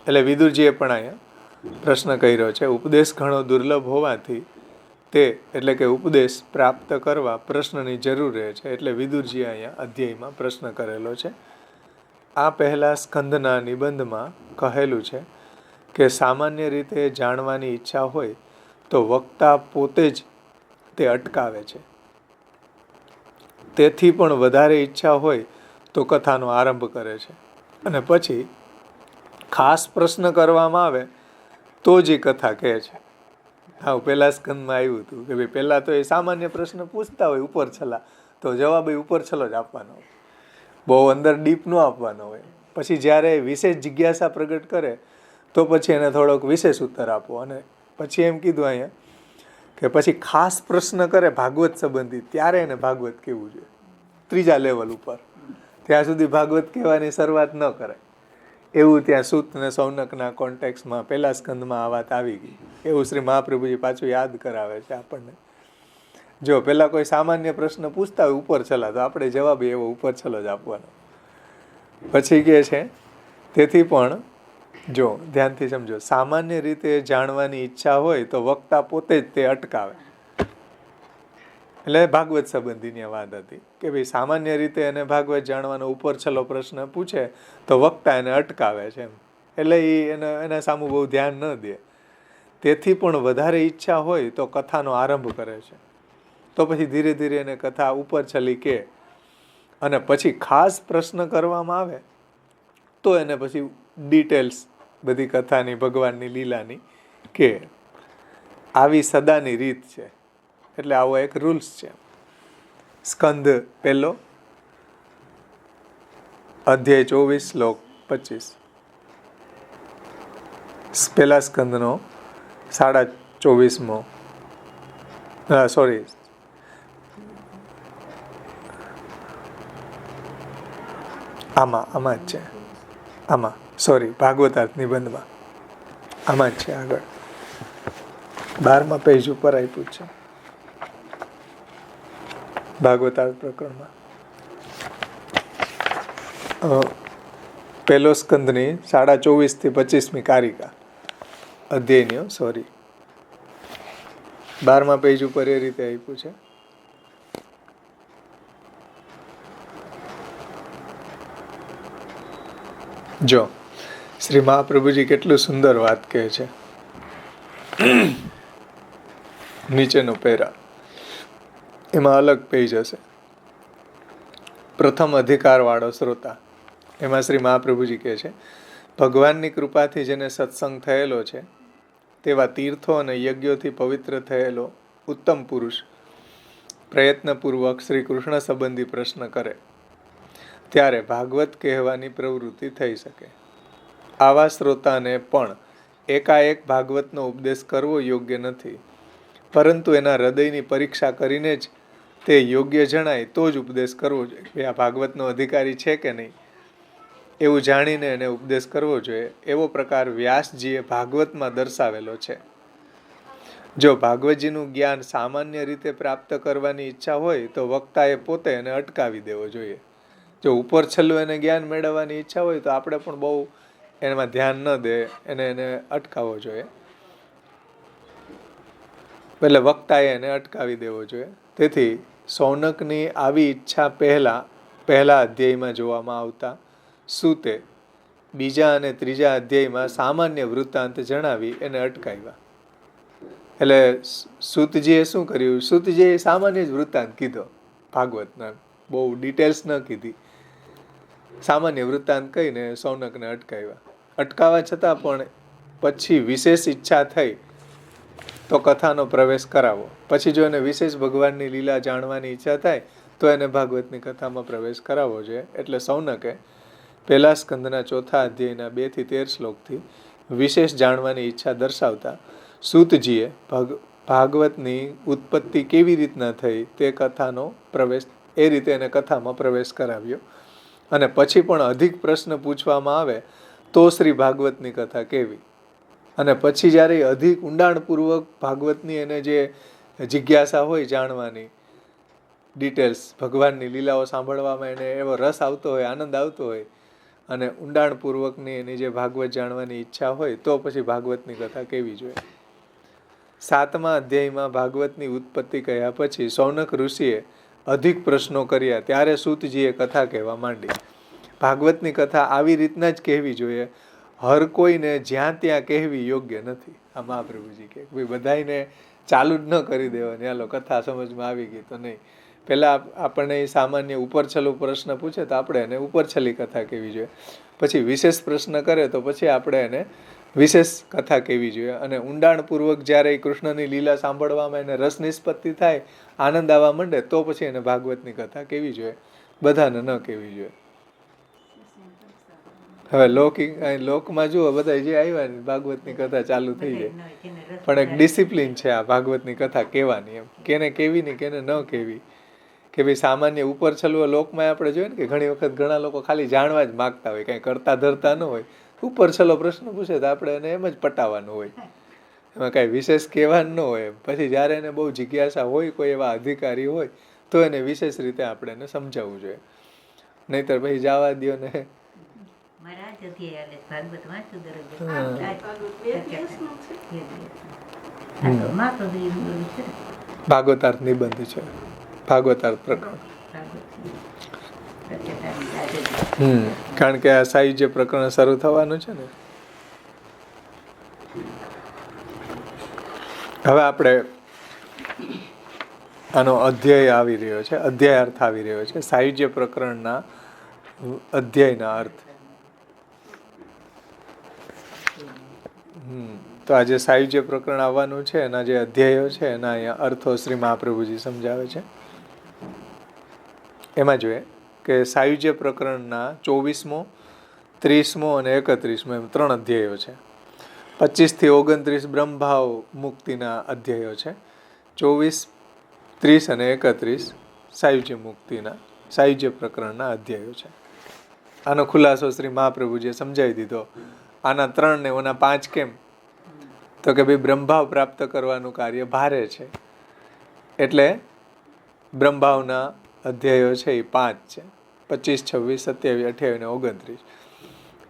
એટલે વિદુરજીએ પણ અહીંયા પ્રશ્ન કર્યો છે. ઉપદેશ ઘણો દુર્લભ હોવાથી તે એટલે કે ઉપદેશ પ્રાપ્ત કરવા પ્રશ્નની જરૂર રહે છે. એટલે વિદુરજીએ અહીંયા અધ્યાયમાં પ્રશ્ન કરેલો છે. આ પહેલા સ્કંદના નિબંધમાં કહેલું છે કે સામાન્ય રીતે જાણવાની ઈચ્છા હોય તો વક્તા પોતે જ તે અટકાવે છે. તેથી પણ વધારે ઈચ્છા હોય તો કથાનો આરંભ કરે છે, અને પછી ખાસ પ્રશ્ન કરવામાં આવે તો જ એ કથા કહે છે. હા, પહેલા સ્કંદમાં આવ્યું હતું કે ભાઈ પહેલાં તો એ સામાન્ય પ્રશ્ન પૂછતા હોય ઉપર છલા, તો જવાબ એ ઉપર છલો જ આપવાનો હોય, બહુ અંદર ડીપ ન આપવાનો હોય. પછી જ્યારે વિશેષ જિજ્ઞાસા પ્રગટ કરે તો પછી એને થોડોક વિશેષ ઉત્તર આપો. અને પછી એમ કીધું અહીંયા કે પછી ખાસ પ્રશ્ન કરે ભાગવત સંબંધી, ત્યારે એને ભાગવત કહેવું જોઈએ. ત્રીજા લેવલ ઉપર, ત્યાં સુધી ભાગવત કહેવાની શરૂઆત ન કરે. એવું ત્યાં સૂત અને સૌનકના કોન્ટેક્સમાં પહેલા સ્કંદમાં આ વાત આવી ગઈ. એવું શ્રી મહાપ્રભુજી પાછું યાદ કરાવે છે આપણને. જો પહેલાં કોઈ સામાન્ય પ્રશ્ન પૂછતા હોય ઉપર છલા, તો આપણે જવાબ એવો ઉપર છલો જ આપવાનો. પછી કહે છે તેથી પણ જો ધ્યાનથી સમજો, સામાન્ય રીતે જાણવાની ઈચ્છા હોય તો વક્તા પોતે જ તે અટકાવે. એટલે ભાગવત સંબંધીની આ વાત હતી કે ભાઈ સામાન્ય રીતે એને ભાગવત જાણવાનો ઉપર છેલ્લો પ્રશ્ન પૂછે તો વક્તા એને અટકાવે છે એમ. એટલે એના સામું બહુ ધ્યાન ન દે. તેથી પણ વધારે ઈચ્છા હોય તો કથાનો આરંભ કરે છે. તો પછી ધીરે ધીરે એને કથા ઉપર છલી કે અને પછી ખાસ પ્રશ્ન કરવામાં આવે તો એને પછી ડિટેલ્સ બધી કથાની, ભગવાનની લીલાની કે આવી સદાની રીત છે. એટલે આવો એક રૂલ્સ છે. સ્કંદ 1 અધ્યાય 24 શ્લોક 25. પહેલા સ્કંદનો 24મો સોરી આમાં જ છે. આમાં સોરી ભાગવતાર્થ નિબંધમાં આમાં જ છે. આગળ 12મા પેજ ઉપર આપ્યું છે ભાગવતાર્થ પ્રકરણમાં. પહેલો સ્કંદની 24.5 થી 25મી કારિકા અધ્યાયની સોરી 12મા પેજ ઉપર એ રીતે આપ્યું છે. જો શ્રી મહાપ્રભુજી કેટલું સુંદર વાત કહે છે. નીચેનો પેરા એમાં અલગ પેજ હશે. પ્રથમ અધિકાર વાળો શ્રોતા એમાં શ્રી મહાપ્રભુજી કહે છે, ભગવાનની કૃપાથી જેને સત્સંગ થયેલો છે તેવા તીર્થો અને યજ્ઞોથી પવિત્ર થયેલો ઉત્તમ પુરુષ પ્રયત્નપૂર્વક શ્રી કૃષ્ણ સંબંધી પ્રશ્ન કરે ત્યારે ભાગવત કહેવાની પ્રવૃત્તિ થઈ શકે. આવા શ્રોતાને પણ એકાએક ભાગવતનો ઉપદેશ કરવો યોગ્ય નથી, પરંતુ એના હૃદયની પરીક્ષા કરીને જ તે યોગ્ય જણાય તો જ ઉપદેશ કરવો જોઈએ. આ ભાગવતનો અધિકારી છે કે નહીં એવું જાણીને એને ઉપદેશ કરવો જોઈએ. એવો પ્રકાર વ્યાસજીએ ભાગવતમાં દર્શાવેલો છે. જો ભાગવતજીનું જ્ઞાન સામાન્ય રીતે પ્રાપ્ત કરવાની ઈચ્છા હોય તો વક્તાએ પોતે એને અટકાવી દેવો જોઈએ. જો ઉપર છેલ્લું એને જ્ઞાન મેળવવાની ઈચ્છા હોય તો આપણે પણ બહુ એમાં ધ્યાન ન દે, એને અટકાવવો જોઈએ. એટલે વક્તાએ એને અટકાવી દેવો જોઈએ. તેથી સૌનકની આવી ઈચ્છા પહેલા અધ્યાયમાં જોવામાં આવતા સૂતે બીજા અને ત્રીજા અધ્યાયમાં સામાન્ય વૃત્તાંત જણાવી એને અટકાવ્યા. એટલે સૂતજીએ શું કર્યું? સૂતજીએ સામાન્ય જ વૃત્તાંત કીધો ભાગવતના, બહુ ડિટેલ્સ ન કીધી. સામાન્ય વૃત્તાંત કહીને સૌનકને અટકાવ્યા. અટકાવવા છતાં પણ પછી વિશેષ ઈચ્છા થઈ તો કથાનો પ્રવેશ કરાવો. પછી જો એને વિશેષ ભગવાનની લીલા જાણવાની ઈચ્છા થાય તો એને ભાગવતની કથામાં પ્રવેશ કરાવવો જોઈએ. એટલે સૌનકે પહેલા સ્કંદના 4થા અધ્યાયના 2 થી 13 શ્લોકથી વિશેષ જાણવાની ઈચ્છા દર્શાવતા સૂતજીએ ભાગવતની ઉત્પત્તિ કેવી રીતના થઈ તે કથાનો પ્રવેશ એ રીતે એને કથામાં પ્રવેશ કરાવ્યો. અને પછી પણ અધિક પ્રશ્ન પૂછવામાં આવે તો શ્રી ભાગવતની કથા કેવી. અને પછી જ્યારે અધિક ઊંડાણપૂર્વક ભાગવતની એને જે જિજ્ઞાસા હોય જાણવાની ડિટેલ્સ, ભગવાનની લીલાઓ સાંભળવામાં એને એવો રસ આવતો હોય, આનંદ આવતો હોય અને ઊંડાણપૂર્વકની એની જે ભાગવત જાણવાની ઈચ્છા હોય તો પછી ભાગવતની કથા કેવી જોઈએ. 7મા અધ્યાયમાં ભાગવતની ઉત્પત્તિ કહ્યા પછી સૌનક ઋષિએ અધિક પ્રશ્નો કર્યા ત્યારે સૂતજીએ કથા કહેવા માંડી. ભાગવતની કથા આવી રીતના જ કહેવી જોઈએ. હર કોઈને જ્યાં ત્યાં કહેવી યોગ્ય નથી. આ મહાપ્રભુજી કહે ભાઈ બધાને ચાલુ જ ન કરી દેવાની. હાલો કથા સમજમાં આવી ગઈ તો નહીં. પહેલાં આપણને સામાન્ય ઉપરછલ્લો પ્રશ્ન પૂછે તો આપણે એને ઉપરછલ્લી કથા કહેવી જોઈએ. પછી વિશેષ પ્રશ્ન કરે તો પછી આપણે એને વિશેષ કથા કહેવી જોઈએ. અને ઊંડાણપૂર્વક જ્યારે કૃષ્ણની લીલા સાંભળવામાં એને રસ નિષ્પત્તિ થાય, આનંદ આવવા માંડે તો પછી એને ભાગવતની કથા કહેવી જોઈએ, બધાને ન કહેવી જોઈએ. હવે લોકમાં જુઓ બધા જે આવ્યા ને ભાગવતની કથા ચાલુ થઈ જાય, પણ એક ડિસિપ્લિન છે આ ભાગવતની કથા કહેવાની. એમ કેને કેવી ને કેને ન કેવી કે ભાઈ સામાન્ય ઉપર છલવો લોકમાં આપણે જોઈએ ને કે ઘણી વખત ઘણા લોકો ખાલી જાણવા જ માગતા હોય, કાંઈ કરતા ધરતા ન હોય, ઉપર છલો પ્રશ્ન પૂછે તો આપણે એને એમ જ પટાવવાનું હોય, એમાં કાંઈ વિશેષ કહેવાનું ન હોય. પછી જ્યારે એને બહુ જિજ્ઞાસા હોય, કોઈ એવા અધિકારી હોય તો એને વિશેષ રીતે આપણે એને સમજાવવું જોઈએ. નહીંતર પછી જવા દો ને મારા જ અધ્યાય હાલે ભાગવત વાંચું દરરોજ. હા. આ તો મહાપ્રભુજીનું બોલું છે ને, ભાગવતાર્થ નિબંધ છે, ભાગવતાર્થ પ્રકરણ. પ્રત્યેતાની દાદા. કારણ કે આ સાહિત્ય પ્રકરણ શરૂ થવાનું છે ને. હવે આપણે આનો અધ્યાય આવી રહ્યો છે, અધ્યાય અર્થ આવી રહ્યો છે, સાહિત્ય પ્રકરણના અધ્યાયના અર્થ. તો આજે સાહિત્ય પ્રકરણ આવવાનું છે, એના જે અધ્યાયો છે એના અહીંયા અર્થો શ્રી મહાપ્રભુજી સમજાવે છે. એમાં જોઈએ કે સાયુજ્ય પ્રકરણના 24મો, 30મો અને 31મો એમ 3 અધ્યાયો છે. 25 થી 29 બ્રહ્મભાવ મુક્તિના અધ્યાયો છે. 24, 30 અને 31 સાયુજ્ય મુક્તિના સાયુજ્ય પ્રકરણના અધ્યાયો છે. આનો ખુલાસો શ્રી મહાપ્રભુજીએ સમજાવી દીધો. આના 3 ને ઓના 5 કેમ? તો કે ભાઈ બ્રહ્મભાવ પ્રાપ્ત કરવાનું કાર્ય ભારે છે, એટલે બ્રહ્મભાવના અધ્યાયો છે એ 5 છે, 25, 26, 27, 28 અને 29.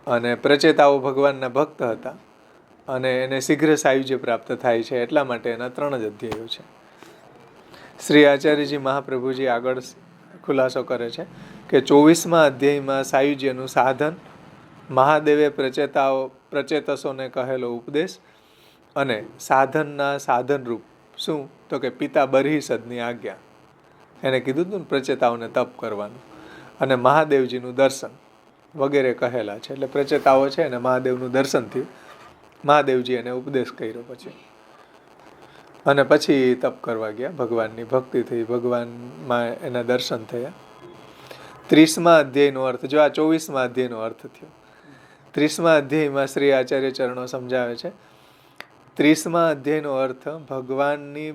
અને પ્રચેતાઓ ભગવાનના ભક્ત હતા અને એને શીઘ્ર સાયુજ્ય પ્રાપ્ત થાય છે, એટલા માટે એના 3 જ અધ્યાયો છે. શ્રી આચાર્યજી મહાપ્રભુજી આગળ ખુલાસો કરે છે કે 24મા અધ્યાયમાં સાયુજ્યનું સાધન, મહાદેવે પ્રચેતસોને કહેલો ઉપદેશ અને સાધનના સાધનરૂપ શું? તો કે પિતા બરહિસદની આજ્ઞા. એને કીધું હતું ને પ્રચેતાઓને તપ કરવાનું, અને મહાદેવજીનું દર્શન વગેરે કહેલા છે. એટલે પ્રચેતાઓ છે ને મહાદેવનું દર્શન થયું, મહાદેવજી એને ઉપદેશ કર્યો પછી, અને પછી તપ કરવા ગયા, ભગવાનની ભક્તિ થઈ, ભગવાનમાં એના દર્શન થયા. 30મા અધ્યાયનો અર્થ જો, આ 24મા અધ્યાયનો અર્થ થયો. 30મા અધ્યાયમાં શ્રી આચાર્ય ચરણો સમજાવે છે. 30મા અધ્યાયનો અર્થ ભગવાનની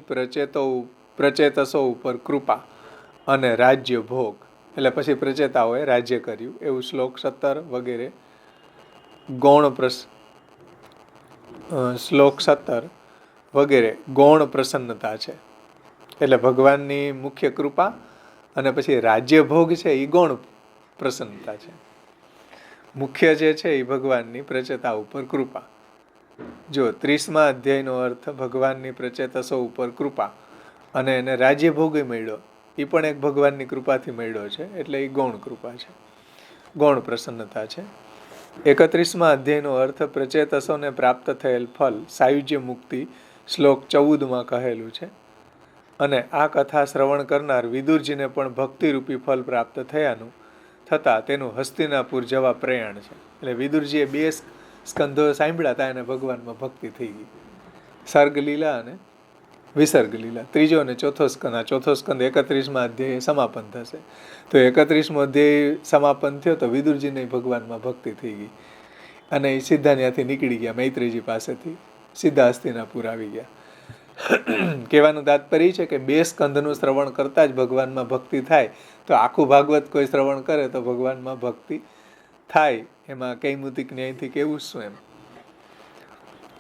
પ્રચેતસો ઉપર કૃપા અને રાજ્ય ભોગ. એટલે પછી પ્રચેતાઓએ રાજ્ય કર્યું એવું શ્લોક 17 વગેરે શ્લોક 17 વગેરે ગૌણ પ્રસન્નતા છે. એટલે ભગવાનની મુખ્ય કૃપા અને પછી રાજ્ય ભોગ છે એ ગૌણ પ્રસન્નતા છે. મુખ્ય જે છે એ ભગવાનની પ્રચેતા ઉપર કૃપા. જો 30મા અધ્યાયનો અર્થ ભગવાનની પ્રચેતસો ઉપર કૃપા અને એને રાજ્ય ભોગ મળ્યો, એ પણ એક ભગવાનની કૃપાથી મળ્યો છે, એટલે એ ગૌણ કૃપા છે, ગૌણ પ્રસન્નતા છે. 31મા અધ્યાયનો અર્થ પ્રચેતસોને પ્રાપ્ત થયેલ ફલ સાયુજ્ય મુક્તિ શ્લોક 14માં કહેલું છે. અને આ કથા શ્રવણ કરનાર વિદુરજીને પણ ભક્તિરૂપી ફલ પ્રાપ્ત થતાં તેનું હસ્તિનાપુર જવા પ્રયાણ છે. એટલે વિદુરજીએ 2 સ્કંધો સાંભળ્યા હતા, એને ભગવાનમાં ભક્તિ થઈ ગઈ. સર્ગ લીલા અને વિસર્ગ લીલા, 3જો અને 4થો સ્કંદ. આ 4થો સ્કંદ 31મા અધ્યાય સમાપન થશે. તો 31મો અધ્યાય સમાપન થયો તો વિદુરજીને ભગવાનમાં ભક્તિ થઈ ગઈ, અને એ સીધા ત્યાંથી નીકળી ગયા મૈત્રીજી પાસેથી, સીધા હસ્તિનાપુર આવી ગયા. કહેવાનું તાત્પર્ય છે કે 2 સ્કંધનું શ્રવણ કરતા જ ભગવાનમાં ભક્તિ થાય, તો આખું ભાગવત કોઈ શ્રવણ કરે તો ભગવાનમાં ભક્તિ થાય. એમાં કૈમુતિક ન્યાયથી કેવું શું એમ.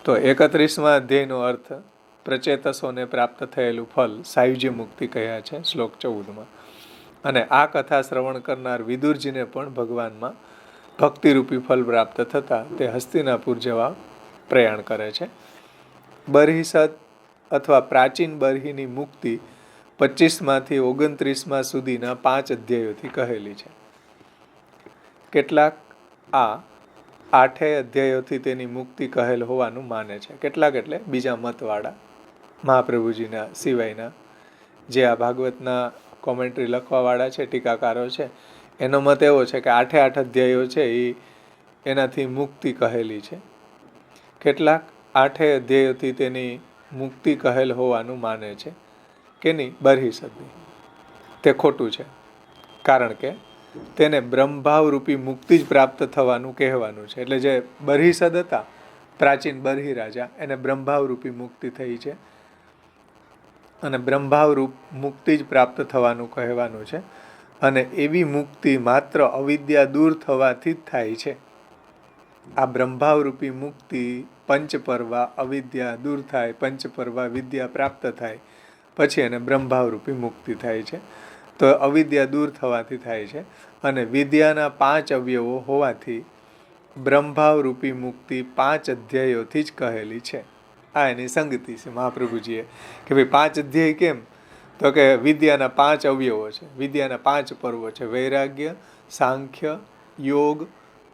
તો 31મા અધ્યાયનો અર્થ પ્રચેતસોને પ્રાપ્ત થયેલું ફલ સાયુજ્ય મુક્તિ કહ્યા છે શ્લોક 14માં. અને આ કથા શ્રવણ કરનાર વિદુરજીને પણ ભગવાનમાં ભક્તિરૂપી ફલ પ્રાપ્ત થતાં તે હસ્તિનાપુર જવા પ્રયાણ કરે છે. બરહિસદ અથવા પ્રાચીન બરહીની મુક્તિ 25માંથી 29મા સુધીના 5 અધ્યાયોથી કહેલી છે. કેટલાક આ 8 અધ્યાયોથી તેની મુક્તિ કહેલ હોવાનું માને છે. કેટલાક એટલે બીજા મતવાળા, મહાપ્રભુજીના સિવાયના જે આ ભાગવતના કોમેન્ટ્રી લખવાવાળા છે, ટીકાકારો છે, એનો મત એવો છે કે 8 અધ્યાયો છે એ એનાથી મુક્તિ કહેલી છે. કેટલાક 8 અધ્યાયોથી તેની મુક્તિ કહેલ હોવાનું માને છે કે નહીં, બરહિસદની. તે ખોટું છે, કારણ કે તેને બ્રહ્મભાવ રૂપી મુક્તિ જ પ્રાપ્ત થવાનું કહેવાનું છે. એટલે જે બરહિસદ હતા, પ્રાચીન બરહી રાજા, એને બ્રહ્મભાવ રૂપી મુક્તિ થઈ છે, અને બ્રહ્મભાવ રૂપ મુક્તિ જ પ્રાપ્ત થવાનું કહેવાનું છે. અને એવી મુક્તિ માત્ર અવિદ્યા દૂર થવાથી જ થાય છે. આ બ્રહ્મભાવ રૂપી મુક્તિ પંચપર્વા અવિદ્યા દૂર થાય, પંચપર્વા વિદ્યા પ્રાપ્ત થાય, પછી એને બ્રહ્મભાવ રૂપી મુક્તિ થાય છે. તો અવિદ્યા દૂર થવાથી થાય છે. અને વિદ્યાના 5 અવયવો હોવાથી બ્રહ્મભાવરૂપી મુક્તિ 5 અધ્યાયોથી જ કહેલી છે. આ એની સંગતિ છે મહાપ્રભુજીએ કે ભાઈ 5 અધ્યાય કેમ? તો કે વિદ્યાના 5 અવયવો છે, વિદ્યાના 5 પર્વો છે: વૈરાગ્ય, સાંખ્ય, યોગ,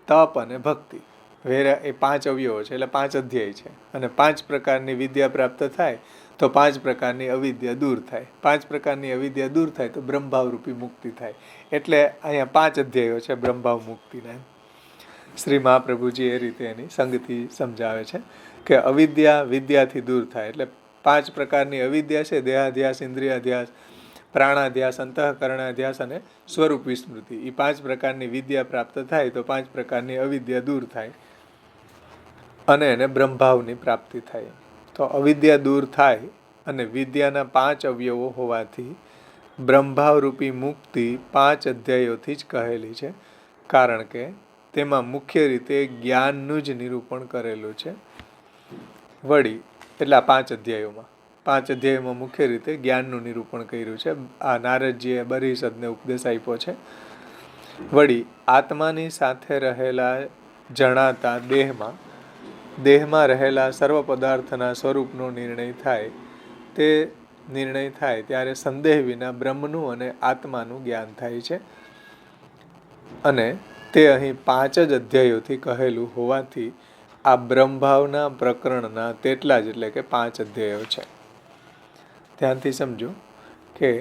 તપ અને ભક્તિ. એ 5 અવયવો છે, એટલે 5 અધ્યાય છે. અને 5 પ્રકારની વિદ્યા પ્રાપ્ત થાય તો 5 પ્રકારની અવિદ્યા દૂર થાય. 5 પ્રકારની અવિદ્યા દૂર થાય તો બ્રહ્મભાવરૂપી મુક્તિ થાય. એટલે અહીંયા 5 અધ્યાયો છે બ્રહ્મભાવ મુક્તિના. શ્રી મહાપ્રભુજી એ રીતે એની સંગતિ સમજાવે છે કે અવિદ્યા વિદ્યાથી દૂર થાય. એટલે 5 પ્રકારની અવિદ્યા છે: દેહાધ્યાસ, ઇન્દ્રિયાધ્યાસ, પ્રાણાધ્યાસ, અંતઃકરણાધ્યાસ અને સ્વરૂપ વિસ્મૃતિ. એ 5 પ્રકારની વિદ્યા પ્રાપ્ત થાય તો 5 પ્રકારની અવિદ્યા દૂર થાય અને એને બ્રહ્મભાવની પ્રાપ્તિ થાય. તો અવિદ્યા દૂર થાય અને વિદ્યાના 5 અવયવો હોવાથી બ્રહ્મભાવરૂપી મુક્તિ 5 અધ્યાયોથી જ કહેલી છે. કારણ કે તેમાં મુખ્ય રીતે જ્ઞાનનું જ નિરૂપણ કરેલું છે. વળી એટલે આ 5 અધ્યાયોમાં મુખ્ય રીતે જ્ઞાનનું નિરૂપણ કર્યું છે. આ નારદજીએ બરિષદને ઉપદેશ આપ્યો છે. વળી આત્માની સાથે રહેલા જણાતા દેહમાં રહેલા સર્વ પદાર્થના સ્વરૂપનો નિર્ણય થાય ત્યારે સંદેહ વિના બ્રહ્મનું અને આત્માનું જ્ઞાન થાય છે. અને તે અહીં 5 જ અધ્યાયોથી કહેલું હોવાથી આ બ્રહ્મભાવના પ્રકરણના તેટલા જ, એટલે કે 5 અધ્યાયો છે. ધ્યાનથી સમજો કે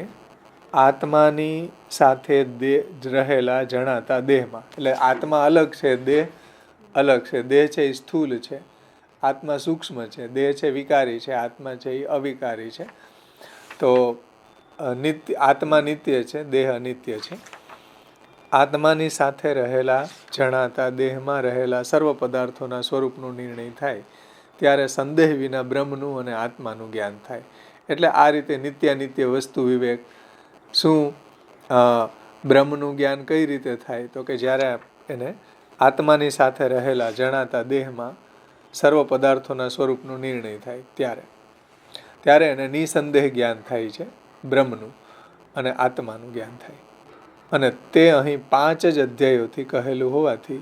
આત્માની સાથે રહેલા જણાતા દેહમાં, એટલે આત્મા અલગ છે, દેહ અલગ છે. દેહ છે એ સ્થૂલ છે, આત્મા સૂક્ષ્મ છે. દેહ છે વિકારી છે, આત્મા છે એ અવિકારી છે. તો આત્મા નિત્ય છે, દેહ અનિત્ય છે. આત્માની સાથે રહેલા જણાતા દેહમાં રહેલા સર્વ પદાર્થોના સ્વરૂપનો નિર્ણય થાય ત્યારે સંદેહ વિના બ્રહ્મનું અને આત્માનું જ્ઞાન થાય. એટલે આ રીતે નિત્યાનિત્ય વસ્તુ વિવેક. શું બ્રહ્મનું જ્ઞાન કઈ રીતે થાય? તો કે જ્યારે એને આત્માની સાથે રહેલા જણાતા દેહમાં સર્વ પદાર્થોના સ્વરૂપનો નિર્ણય થાય ત્યારે એને નિસંદેહ જ્ઞાન થાય છે, બ્રહ્મનું અને આત્માનું જ્ઞાન થાય. અને તે અહીં 5 જ અધ્યાયોથી કહેલું હોવાથી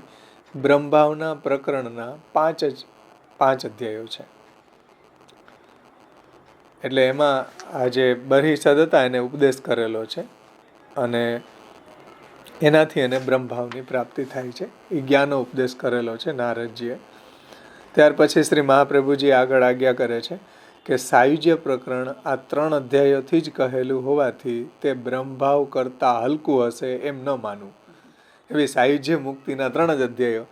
બ્રહ્મભાવના પ્રકરણના 5 અધ્યાયો છે. એટલે એમાં આ જે બરિષદ હતા એને ઉપદેશ કરેલો છે અને એનાથી એને બ્રહ્મભાવની પ્રાપ્તિ થાય છે. એ જ્ઞાનનો ઉપદેશ કરેલો છે નારદજીએ. ત્યાર પછી શ્રી મહાપ્રભુજી આગળ આજ્ઞા કરે છે કે સાયુજ્ય પ્રકરણ આ 3 અધ્યાયોથી જ કહેલું હોવાથી તે બ્રહ્મભાવ કરતાં હલકું હશે એમ ન માનવું. એવી સાયુજ્ય મુક્તિના 3 જ અધ્યાયો,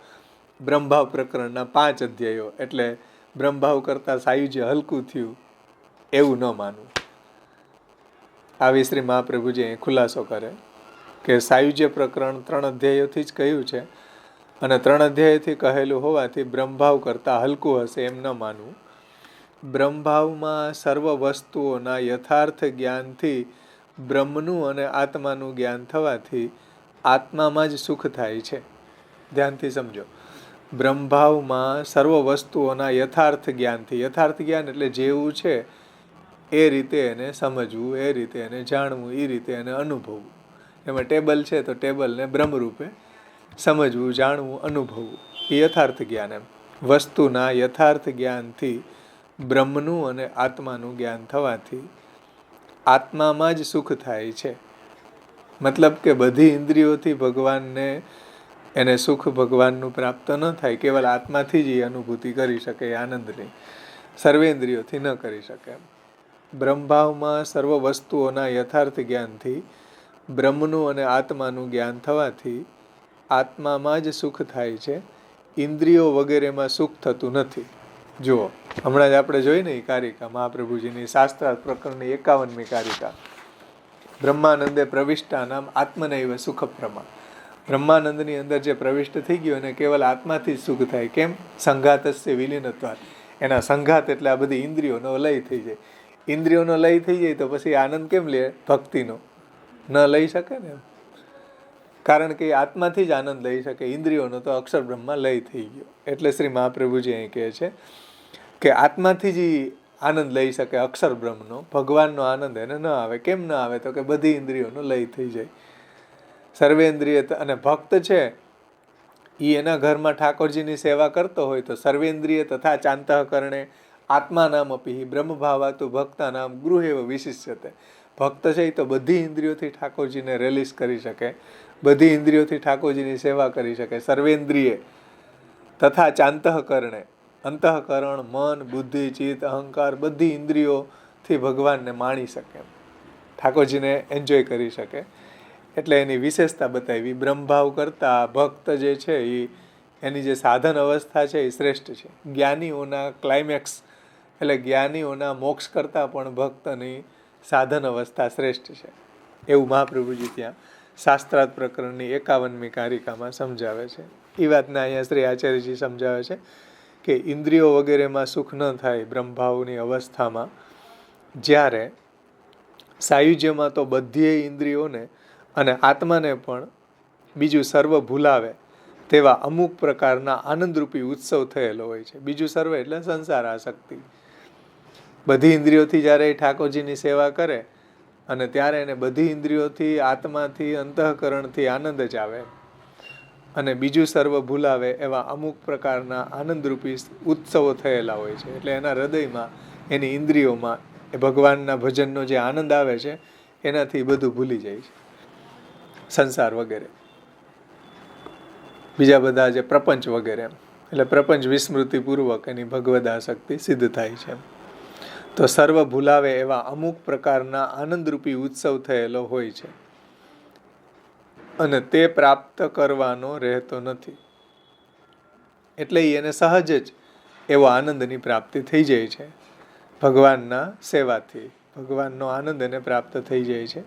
બ્રહ્મભાવ પ્રકરણના 5 અધ્યાયો, એટલે બ્રહ્મભાવ કરતાં સાયુજ્ય હલકું થયું એવું ન માનવું. આવી શ્રી મહાપ્રભુજી અહીં ખુલાસો કરે કે સાયુજ્ય પ્રકરણ 3 અધ્યાયોથી જ કહ્યું છે અને 3 અધ્યાયથી કહેલું હોવાથી બ્રહ્મભાવ કરતાં હલકું હશે એમ ન માનવું. બ્રહ્મભાવમાં સર્વ વસ્તુઓના યથાર્થ જ્ઞાનથી બ્રહ્મનું અને આત્માનું જ્ઞાન થવાથી આત્મામાં જ સુખ થાય છે. ધ્યાનથી સમજો, બ્રહ્મભાવમાં સર્વ વસ્તુઓના યથાર્થ જ્ઞાનથી, યથાર્થ જ્ઞાન એટલે જેવું છે એ રીતે એને સમજવું, એ રીતે એને જાણવું, એ રીતે એને અનુભવવું. એમાં ટેબલ છે તો ટેબલને બ્રહ્મરૂપે સમજવું, જાણવું, અનુભવવું, એ યથાર્થ જ્ઞાન. એમ વસ્તુના યથાર્થ જ્ઞાનથી બ્રહ્મનું અને આત્માનું જ્ઞાન થવાથી આત્મામાં જ સુખ થાય છે. મતલબ કે બધી ઇન્દ્રિયોથી ભગવાનને એને સુખ ભગવાનનું પ્રાપ્ત ન થાય, કેવલ આત્માથી જ એ અનુભૂતિ કરી શકે, આનંદની સર્વેન્દ્રિયોથી ન કરી શકે. બ્રહ્મભાવમાં સર્વ વસ્તુઓના યથાર્થ જ્ઞાનથી બ્રહ્મનું અને આત્માનું જ્ઞાન થવાથી આત્મામાં જ સુખ થાય છે, ઇન્દ્રિયો વગેરેમાં સુખ થતું નથી. જુઓ, હમણાં જ આપણે જોઈ ને એ કારિકા મહાપ્રભુજીની શાસ્ત્રાર્થ પ્રકરણની 51મી કારિકા, બ્રહ્માનંદે પ્રવિષ્ટા નામ આત્મનૈવ સુખપ્રમા. બ્રહ્માનંદની અંદર જે પ્રવિષ્ટ થઈ ગયો એને કેવલ આત્માથી જ સુખ થાય. કેમ? સંઘાતસ્ય વિલીનત્વાत्. એના સંઘાત એટલે આ બધી ઇન્દ્રિયોનો લય થઈ જાય. ઇન્દ્રિયોનો લય થઈ જાય તો પછી આનંદ કેમ લે? ભક્તિનો ન લઈ શકે ને. કારણ કે આત્માથી જ આનંદ લઈ શકે, ઇન્દ્રિયોનો તો અક્ષર બ્રહ્મમાં લય થઈ ગયો. એટલે શ્રી મહાપ્રભુજી અહીં કહે છે કે આત્માથી જ આનંદ લઈ શકે અક્ષર બ્રહ્મનો, ભગવાનનો આનંદ એને ન આવે. કેમ ન આવે? તો કે બધી ઇન્દ્રિયોનો લય થઈ જાય, સર્વેન્દ્રિય. અને ભક્ત છે એ એના ઘરમાં ઠાકોરજીની સેવા કરતો હોય તો સર્વેન્દ્રિય તથા ચાંતઃકરણે આત્મા નામ અપી બ્રહ્મભાવાતું ભક્તા નામ ગૃહેવ વિશિષ્યતે. ભક્ત છે એ તો બધી ઇન્દ્રિયોથી ઠાકોરજીને રિલીઝ કરી શકે, બધી ઇન્દ્રિયોથી ઠાકોરજીની સેવા કરી શકે. સર્વેન્દ્રિય તથા ચાંતઃકરણે, અંતઃકરણ, મન, બુદ્ધિ, ચિત્ત, અહંકાર બધી ઇન્દ્રિયોથી ભગવાનને માણી શકે, ઠાકોરજીને એન્જોય કરી શકે. એટલે એની વિશેષતા બતાવી. બ્રહ્મભાવ કરતાં ભક્ત જે છે એની જે સાધન અવસ્થા છે એ શ્રેષ્ઠ છે. જ્ઞાનીઓના ક્લાઇમેક્સ એટલે જ્ઞાનીઓના મોક્ષ કરતાં પણ ભક્તની સાધન અવસ્થા શ્રેષ્ઠ છે, એવું મહાપ્રભુજી ત્યાં શાસ્ત્રાર્થ પ્રકરણની 51મી કારિકામાં સમજાવે છે. એ વાતને અહીંયા શ્રી આચાર્યજી સમજાવે છે કે ઇન્દ્રિયો વગેરેમાં સુખ ન થાય બ્રહ્મભાવની અવસ્થામાં, જ્યારે સાયુજ્યમાં તો બધી ઇન્દ્રિયોને અને આત્માને પણ બીજું સર્વ ભૂલાવે તેવા અમુક પ્રકારના આનંદરૂપી ઉત્સવ થયેલો હોય છે. બીજું સર્વ એટલે સંસાર આસક્તિ. બધી ઇન્દ્રિયોથી જ્યારે એ ઠાકોરજીની સેવા કરે અને ત્યારે એને બધી ઇન્દ્રિયોથી, આત્માથી, અંતઃકરણથી આનંદ જ આવે અને બીજું સર્વ ભૂલાવે એવા અમુક પ્રકારના આનંદરૂપી ઉત્સવો થયેલા હોય છે. એટલે એના હૃદયમાં, એની ઇન્દ્રિયોમાં એ ભગવાનના ભજનનો જે આનંદ આવે છે એનાથી બધું ભૂલી જાય છે, સંસાર વગેરે, બીજા બધા જે પ્રપંચ વગેરે. એટલે પ્રપંચ વિસ્મૃતિપૂર્વક એની ભગવદ આસક્તિ સિદ્ધ થાય છે. તો સર્વ ભૂલાવે એવા અમુક પ્રકારના આનંદરૂપી ઉત્સવ થયેલો હોય છે અને તે પ્રાપ્ત કરવાનો રહેતો નથી. એટલે એને સહજ જ એવો આનંદની પ્રાપ્તિ થઈ જાય છે ભગવાનના સેવાથી. ભગવાનનો આનંદ એને પ્રાપ્ત થઈ જાય છે.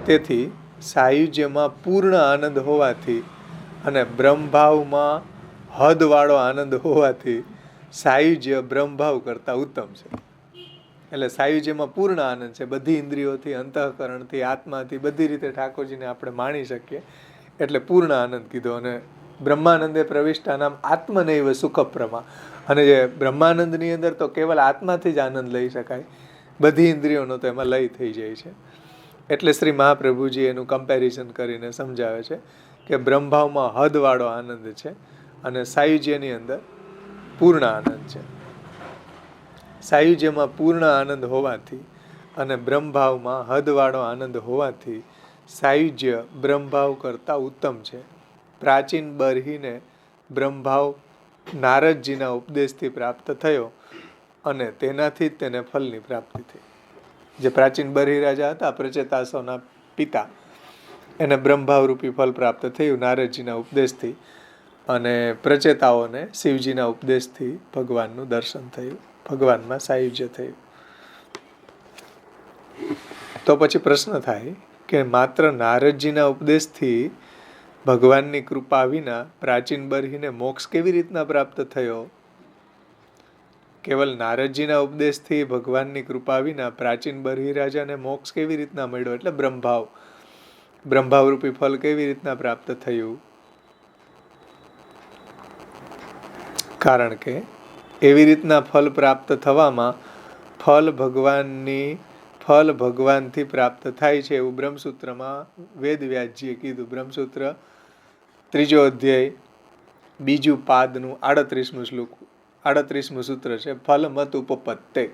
તેથી સાયુજ્યમાં પૂર્ણ આનંદ હોવાથી અને બ્રહ્મભાવમાં હદવાળો આનંદ હોવાથી સાયુજ્ય બ્રહ્મભાવ કરતાં ઉત્તમ છે. એટલે સાયુજ્યમાં પૂર્ણ આનંદ છે, બધી ઇન્દ્રિયોથી, અંતઃકરણથી, આત્માથી, બધી રીતે ઠાકોરજીને આપણે માણી શકીએ એટલે પૂર્ણ આનંદ કીધો. અને બ્રહ્માનંદે પ્રવિષ્ટાનામ આત્મનૈવ સુખપ્રમા. અને જે બ્રહ્માનંદની અંદર તો કેવલ આત્માથી જ આનંદ લઈ શકાય, બધી ઇન્દ્રિયોનો તો એમાં લય થઈ જાય છે. એટલે શ્રી મહાપ્રભુજી એનું કમ્પેરિઝન કરીને સમજાવે છે કે બ્રહ્મભાવમાં હદવાળો આનંદ છે અને સાયુજ્યની અંદર પૂર્ણ આનંદ છે. સાયુજ્યમાં પૂર્ણ આનંદ હોવાથી અને બ્રહ્મભાવમાં હદવાળો આનંદ હોવાથી સાયુજ્ય બ્રહ્મભાવ કરતાં ઉત્તમ છે. પ્રાચીન બરહીને બ્રહ્મભાવ નારદજીના ઉપદેશથી પ્રાપ્ત થયો અને તેનાથી જ તેને ફલની પ્રાપ્તિ થઈ. જે પ્રાચીન બરહી રાજા હતા, પ્રચેતાસોના પિતા, એને બ્રહ્મભાવરૂપી ફલ પ્રાપ્ત થયું નારદજીના ઉપદેશથી અને પ્રચેતાઓને શિવજીના ઉપદેશથી ભગવાનનું દર્શન થયું, ભગવાનમાં સાયુજ્ય થયું. તો પછી પ્રશ્ન થાય કે માત્ર નારદજીના ઉપદેશથી ભગવાનની કૃપા વિના પ્રાચીન બરહીને મોક્ષ કેવી રીતના પ્રાપ્ત થયો? કેવલ નારદજીના ઉપદેશથી ભગવાનની કૃપા વિના પ્રાચીન બરહી રાજાને મોક્ષ કેવી રીતના મળ્યો? એટલે બ્રહ્મભાવરૂપી ફલ કેવી રીતના પ્રાપ્ત થયું? કારણ કે એવી રીતના ફલ પ્રાપ્ત થવામાં ફલ ભગવાનથી પ્રાપ્ત થાય છે એવું બ્રહ્મસૂત્રમાં વેદવ્યાસજીએ કીધું. બ્રહ્મસૂત્ર 3 અધ્યાય 2 પાદનું 38મું શ્લોક, 38મું સૂત્ર છે. ફલ મત ઉપપત્તે.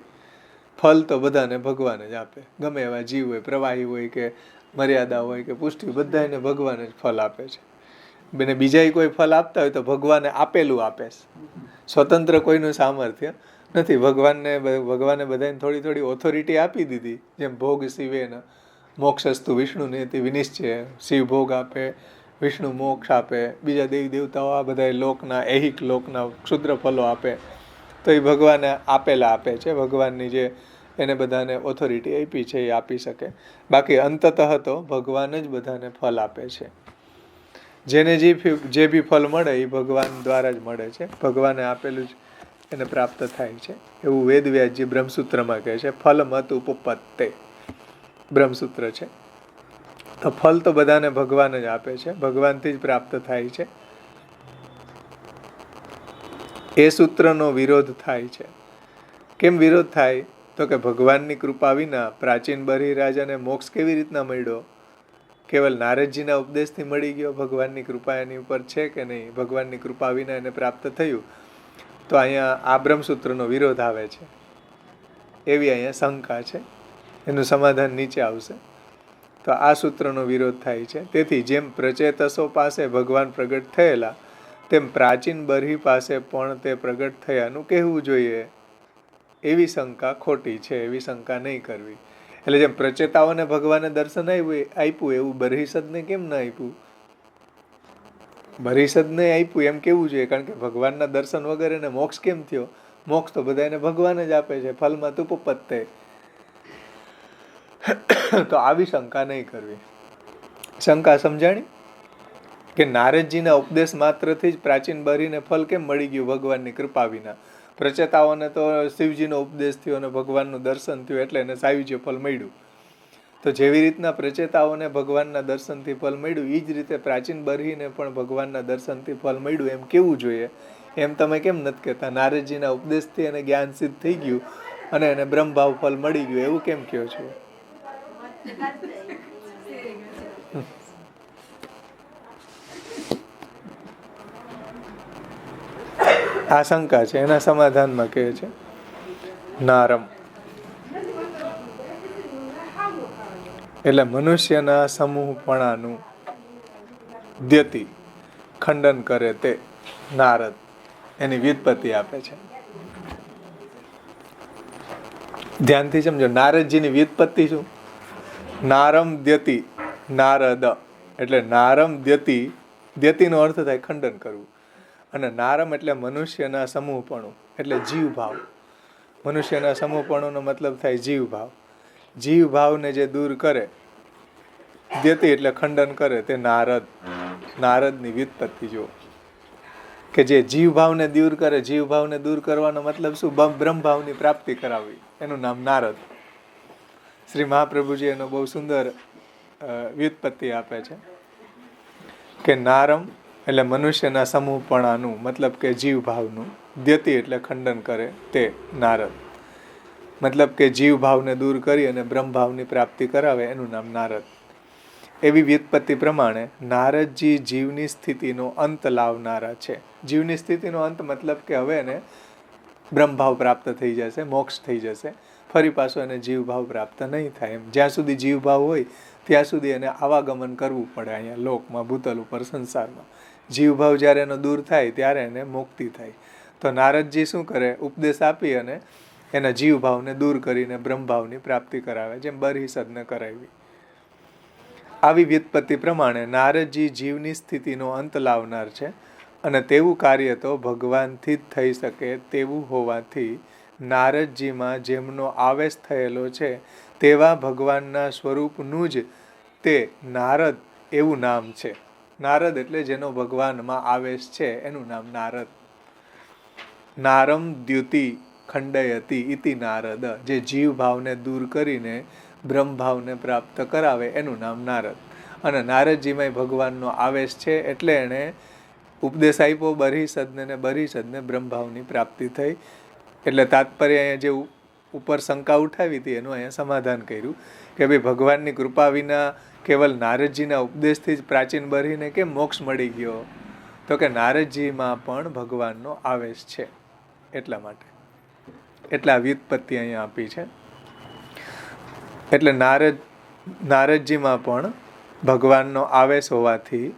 ફલ તો બધાને ભગવાન જ આપે, ગમે એવા જીવ હોય, પ્રવાહી હોય કે મર્યાદા હોય કે પુષ્ટિ, બધાને ભગવાન જ ફલ આપે છે. અને બીજા કોઈ ફલ આપતા હોય તો ભગવાને આપેલું આપે છે, સ્વતંત્ર કોઈનું સામર્થ્ય નથી. ભગવાને બધાને થોડી થોડી ઓથોરિટી આપી દીધી. જેમ ભોગ શિવેન મોક્ષસ્તુ વિષ્ણુને તે વિનિશ્ચય, શિવ ભોગ આપે, વિષ્ણુ મોક્ષ આપે, બીજા દેવી દેવતાઓ આ બધા લોકના, ऐहिक લોકના ક્ષુદ્ર ફલો આપે. તો એ ભગવાને આપેલા આપે છે. ભગવાનની જે એને બધાને ઓથોરિટી આપી છે એ આપી શકે. બાકી અંતતઃ તો ભગવાન જ બધાને ફલ આપે છે. જેને જે બી ફલ મળે એ ભગવાન દ્વારા જ મળે છે, ભગવાને આપેલું જ એને પ્રાપ્ત થાય છે. એવું વેદવ્યાસજી બ્રહ્મસૂત્રમાં કહે છે. ફલ મત ઉપપત્તે બ્રહ્મસૂત્ર છે. તો ફલ તો બધાને ભગવાન જ આપે છે, ભગવાનથી જ પ્રાપ્ત થાય છે. એ સૂત્રનો વિરોધ થાય છે. કેમ વિરોધ થાય? તો કે ભગવાનની કૃપા વિના પ્રાચીન બરહી રાજાને મોક્ષ કેવી રીતના મળ્યો? કેવલ નારદજીના ઉપદેશથી મળી ગયો, ભગવાનની કૃપા એની ઉપર છે કે નહીં, ભગવાનની કૃપા વિના એને પ્રાપ્ત થયું, તો અહીંયા આ બ્રહ્મસૂત્રનો વિરોધ આવે છે એવી અહીંયા શંકા છે. એનું સમાધાન નીચે આવશે. તો આ સૂત્રનો વિરોધ થાય છે. તેથી જેમ પ્રચેતસો પાસે ભગવાન પ્રગટ થયેલા, તેમ પ્રાચીન બરહી પાસે પણ તે પ્રગટ થયાનું કહેવું જોઈએ. એવી શંકા ખોટી છે, એવી શંકા નહીં કરવી. એટલે જેમ પ્રચેતાઓને ભગવાને દર્શન આપ્યું એવું બરહીસદને કેમ ન આપ્યું? બરહીસદને આપ્યું એમ કેવું જોઈએ, કારણ કે ભગવાનના દર્શન વગર એને મોક્ષ કેમ થયો? મોક્ષ તો બધા એને ભગવાન જ આપે છે, ફલમાં તુપપત્તે. તો આવી શંકા નહીં કરવી. શંકા સમજાણી કે નારદજીના ઉપદેશ માત્રથી જ પ્રાચીન બરીને ફલ કેમ મળી ગયું ભગવાનની કૃપા વિના? પ્રચેતાઓને તો શિવજીનો ઉપદેશ થયો અને ભગવાનનું દર્શન થયું એટલે એને સાયુજ્ય ફલ મળ્યું. તો જેવી રીતના પ્રચેતાઓને ભગવાનના દર્શનથી ફલ મળ્યું, એ જ રીતે પ્રાચીન બરહીને પણ ભગવાનના દર્શનથી ફલ મળ્યું એમ કેવું જોઈએ? એમ તમે કેમ નથી કહેતા? નારદજીના ઉપદેશથી એને જ્ઞાન સિદ્ધ થઈ ગયું અને એને બ્રહ્મભાવ ફલ મળી ગયું એવું કેમ કહો છો? આ શંકા છે. એના સમાધાનમાં કહે છે નારમ એટલે મનુષ્યના સમૂહપણાનું દ્યતિ ખંડન કરે તે નારદ, એની વ્યુત્પત્તિ આપે છે. ધ્યાનથી સમજો, નારદજીની વ્યુત્પત્તિ શું? નારમ દ્યતિ, નારદ એટલે નારમ દ્યતિ, દ્યતિનો અર્થ થાય ખંડન કરવું, અને નારમ એટલે મનુષ્યના સમૂહપણું એટલે જીવભાવ. મનુષ્યના સમૂહપણુંનો મતલબ થાય જીવભાવ. જીવભાવને જે દૂર કરે, દ્યતિ એટલે ખંડન કરે, તે નારદ. નારદની વ્યુત્પત્તિ જુઓ કે જે જીવભાવને દૂર કરે. જીવભાવને દૂર કરવાનો મતલબ શું? બ્રહ્મભાવની પ્રાપ્તિ કરાવવી, એનું નામ નારદ. શ્રી મહાપ્રભુજી એનો બહુ સુંદર વ્યુત્પત્તિ આપે છે કે નારમ એટલે મનુષ્યના સમૂહપણાનું મતલબ કે જીવભાવનું, દ્યતિ એટલે ખંડન કરે તે નારદ. મતલબ કે જીવભાવને દૂર કરી અને બ્રહ્મભાવની પ્રાપ્તિ કરાવે એનું નામ નારદ. એવી વ્યુત્પત્તિ પ્રમાણે નારદજી જીવની સ્થિતિનો અંત લાવનારા છે. જીવની સ્થિતિનો અંત મતલબ કે હવે એને બ્રહ્મભાવ પ્રાપ્ત થઈ જશે, મોક્ષ થઈ જશે, ફરી પાછો એને જીવભાવ પ્રાપ્ત નહીં થાય. એમ જ્યાં સુધી જીવભાવ હોય ત્યાં સુધી એને આવાગમન કરવું પડે અહીંયા લોકમાં, ભૂતલ ઉપર, સંસારમાં. જીવભાવ જ્યારે એનો દૂર થાય ત્યારે એને મુક્તિ થાય. તો નારદજી શું કરે? ઉપદેશ આપી અને એના જીવભાવને દૂર કરીને બ્રહ્મભાવની પ્રાપ્તિ કરાવે, જેમ બરહીસદને કરાવી. આવી વ્યુત્પત્તિ પ્રમાણે નારદજી જીવની સ્થિતિનો અંત લાવનાર છે, અને તેવું કાર્ય તો ભગવાનથી જ થઈ શકે તેવું હોવાથી નારદજીમાં જેમનો આવેશ થયેલો છે તેવા ભગવાનના સ્વરૂપનું જ તે નારદ એવું નામ છે. નારદ એટલે જેનો ભગવાનમાં આવેશ છે એનું નામ નારદ. નારમ દ્યુતિ ખંડયતિ ઇતિ નારદ, જે જીવભાવને દૂર કરીને બ્રહ્મભાવને પ્રાપ્ત કરાવે એનું નામ નારદ. અને નારદજીમાં ભગવાનનો આવેશ છે એટલે એણે ઉપદેશ આપ્યો બરહીસદને, ને બરહીસદને બ્રહ્મભાવની પ્રાપ્તિ થઈ. એટલે તાત્પર્ય અહીંયા જે ઉપર શંકા ઉઠાવી હતી એનું અહીંયા સમાધાન કર્યું કે ભાઈ ભગવાનની કૃપા વિના કેવલ નારદજીના ઉપદેશથી જ પ્રાચીન બરહીને કેમ મોક્ષ મળી ગયો? તો કે નારદજીમાં પણ ભગવાનનો આવેશ છે એટલા માટે. એટલે આ વ્યુત્પત્તિ અહીંયા આપી છે. એટલે નારદજીમાં પણ ભગવાનનો આવેશ હોવાથી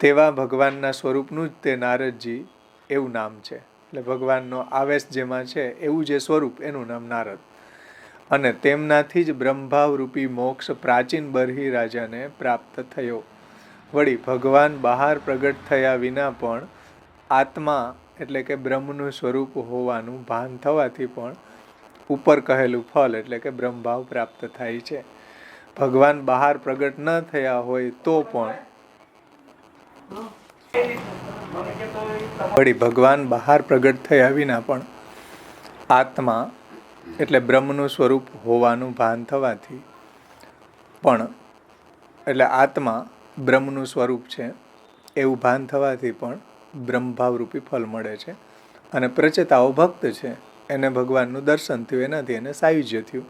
તેવા ભગવાનના સ્વરૂપનું જ તે નારદજી એવું નામ છે. એટલે ભગવાનનો આવેશ જેમાં છે એવું જે સ્વરૂપ એનું નામ નારદ. અને તેમનાથી જ બ્રહ્મભાવ રૂપી મોક્ષ પ્રાચીન બરહી રાજાને પ્રાપ્ત થયો. વળી ભગવાન બહાર પ્રગટ થયા વિના પણ આત્મા એટલે કે બ્રહ્મનું સ્વરૂપ હોવાનું ભાન થવાથી પણ ઉપર કહેલું ફલ એટલે કે બ્રહ્મભાવ પ્રાપ્ત થાય છે. ભગવાન બહાર પ્રગટ ન થયા હોય તો પણ, વળી ભગવાન બહાર પ્રગટ થયા વિના પણ આત્મા એટલે બ્રહ્મનું સ્વરૂપ હોવાનું ભાન થવાથી પણ, એટલે આત્મા બ્રહ્મનું સ્વરૂપ છે એવું ભાન થવાથી પણ બ્રહ્મભાવ રૂપી ફલ મળે છે. અને પ્રચેતાઓ ભક્ત છે, એને ભગવાનનું દર્શન થયું, એનાથી એને સાયુજ્ય થયું.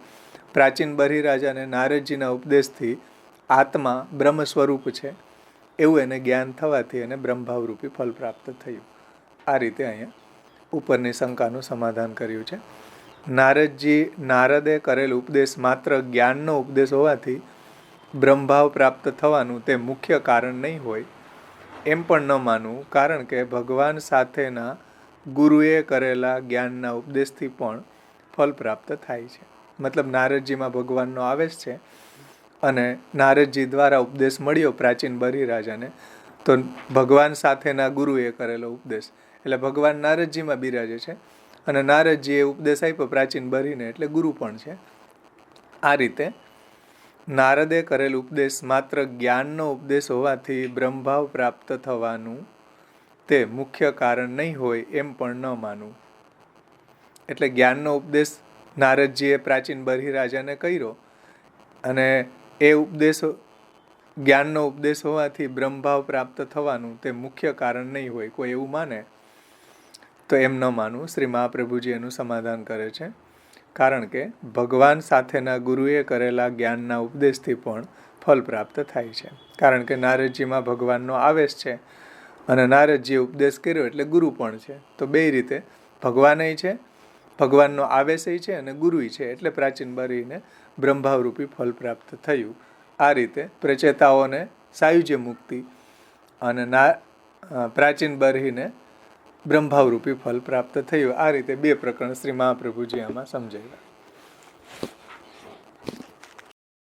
પ્રાચીન બરહી રાજાને નારદજીના ઉપદેશથી આત્મા બ્રહ્મ સ્વરૂપ છે એવું એને જ્ઞાન થવાથી એને બ્રહ્મભાવરૂપી ફળ પ્રાપ્ત થયું. આ રીતે અહીંયા ઉપરની શંકાનું સમાધાન કર્યું છે. નારદે કરેલ ઉપદેશ માત્ર જ્ઞાનનો ઉપદેશ હોવાથી બ્રહ્મભાવ પ્રાપ્ત થવાનું તે મુખ્ય કારણ નહીં હોય એમ પણ ન માનવું, કારણ કે ભગવાન સાથેના ગુરુએ કરેલા જ્ઞાનના ઉપદેશથી પણ ફળ પ્રાપ્ત થાય છે. મતલબ નારદજીમાં ભગવાનનો આવેશ છે અને નારદજી દ્વારા ઉપદેશ મળ્યો પ્રાચીન બલિરાજાને, તો ભગવાન સાથેના ગુરુએ કરેલો ઉપદેશ એટલે ભગવાન નારદજીમાં બિરાજે છે અને નારદજીએ ઉપદેશ આપ્યો પ્રાચીન બલિને એટલે ગુરુ પણ છે. આ રીતે નારદે કરેલ ઉપદેશ માત્ર જ્ઞાનનો ઉપદેશ હોવાથી બ્રહ્મભાવ પ્રાપ્ત થવાનું તે મુખ્ય કારણ નહીં હોય એમ પણ ન માનવું. એટલે જ્ઞાનનો ઉપદેશ નારદજીએ પ્રાચીન બલિરાજાને કર્યો અને એ ઉપદેશ જ્ઞાનનો ઉપદેશ હોવાથી બ્રહ્મભાવ પ્રાપ્ત થવાનું તે મુખ્ય કારણ નહીં હોય, કોઈ એવું માને તો એમ ન માનવું. શ્રી મહાપ્રભુજી એનું સમાધાન કરે છે, કારણ કે ભગવાન સાથેના ગુરુએ કરેલા જ્ઞાનના ઉપદેશથી પણ ફળ પ્રાપ્ત થાય છે. કારણ કે નારદજીમાં ભગવાનનો આવેશ છે અને નારદજીએ ઉપદેશ કર્યો એટલે ગુરુ પણ છે. તો બે રીતે ભગવાનય છે, ભગવાનનો આવેશય છે અને ગુરુય છે, એટલે પ્રાચીન બલિને બ્રહ્મભાવરૂપી ફળ પ્રાપ્ત થયું. આ રીતે પ્રચેતાઓને સાયુજ્ય મુક્તિ અને પ્રાચીન બલિને બ્રહ્મભાવરૂપી ફળ પ્રાપ્ત થયું. આ રીતે બે પ્રકરણ શ્રી મહાપ્રભુજી આમાં સમજાવ્યા.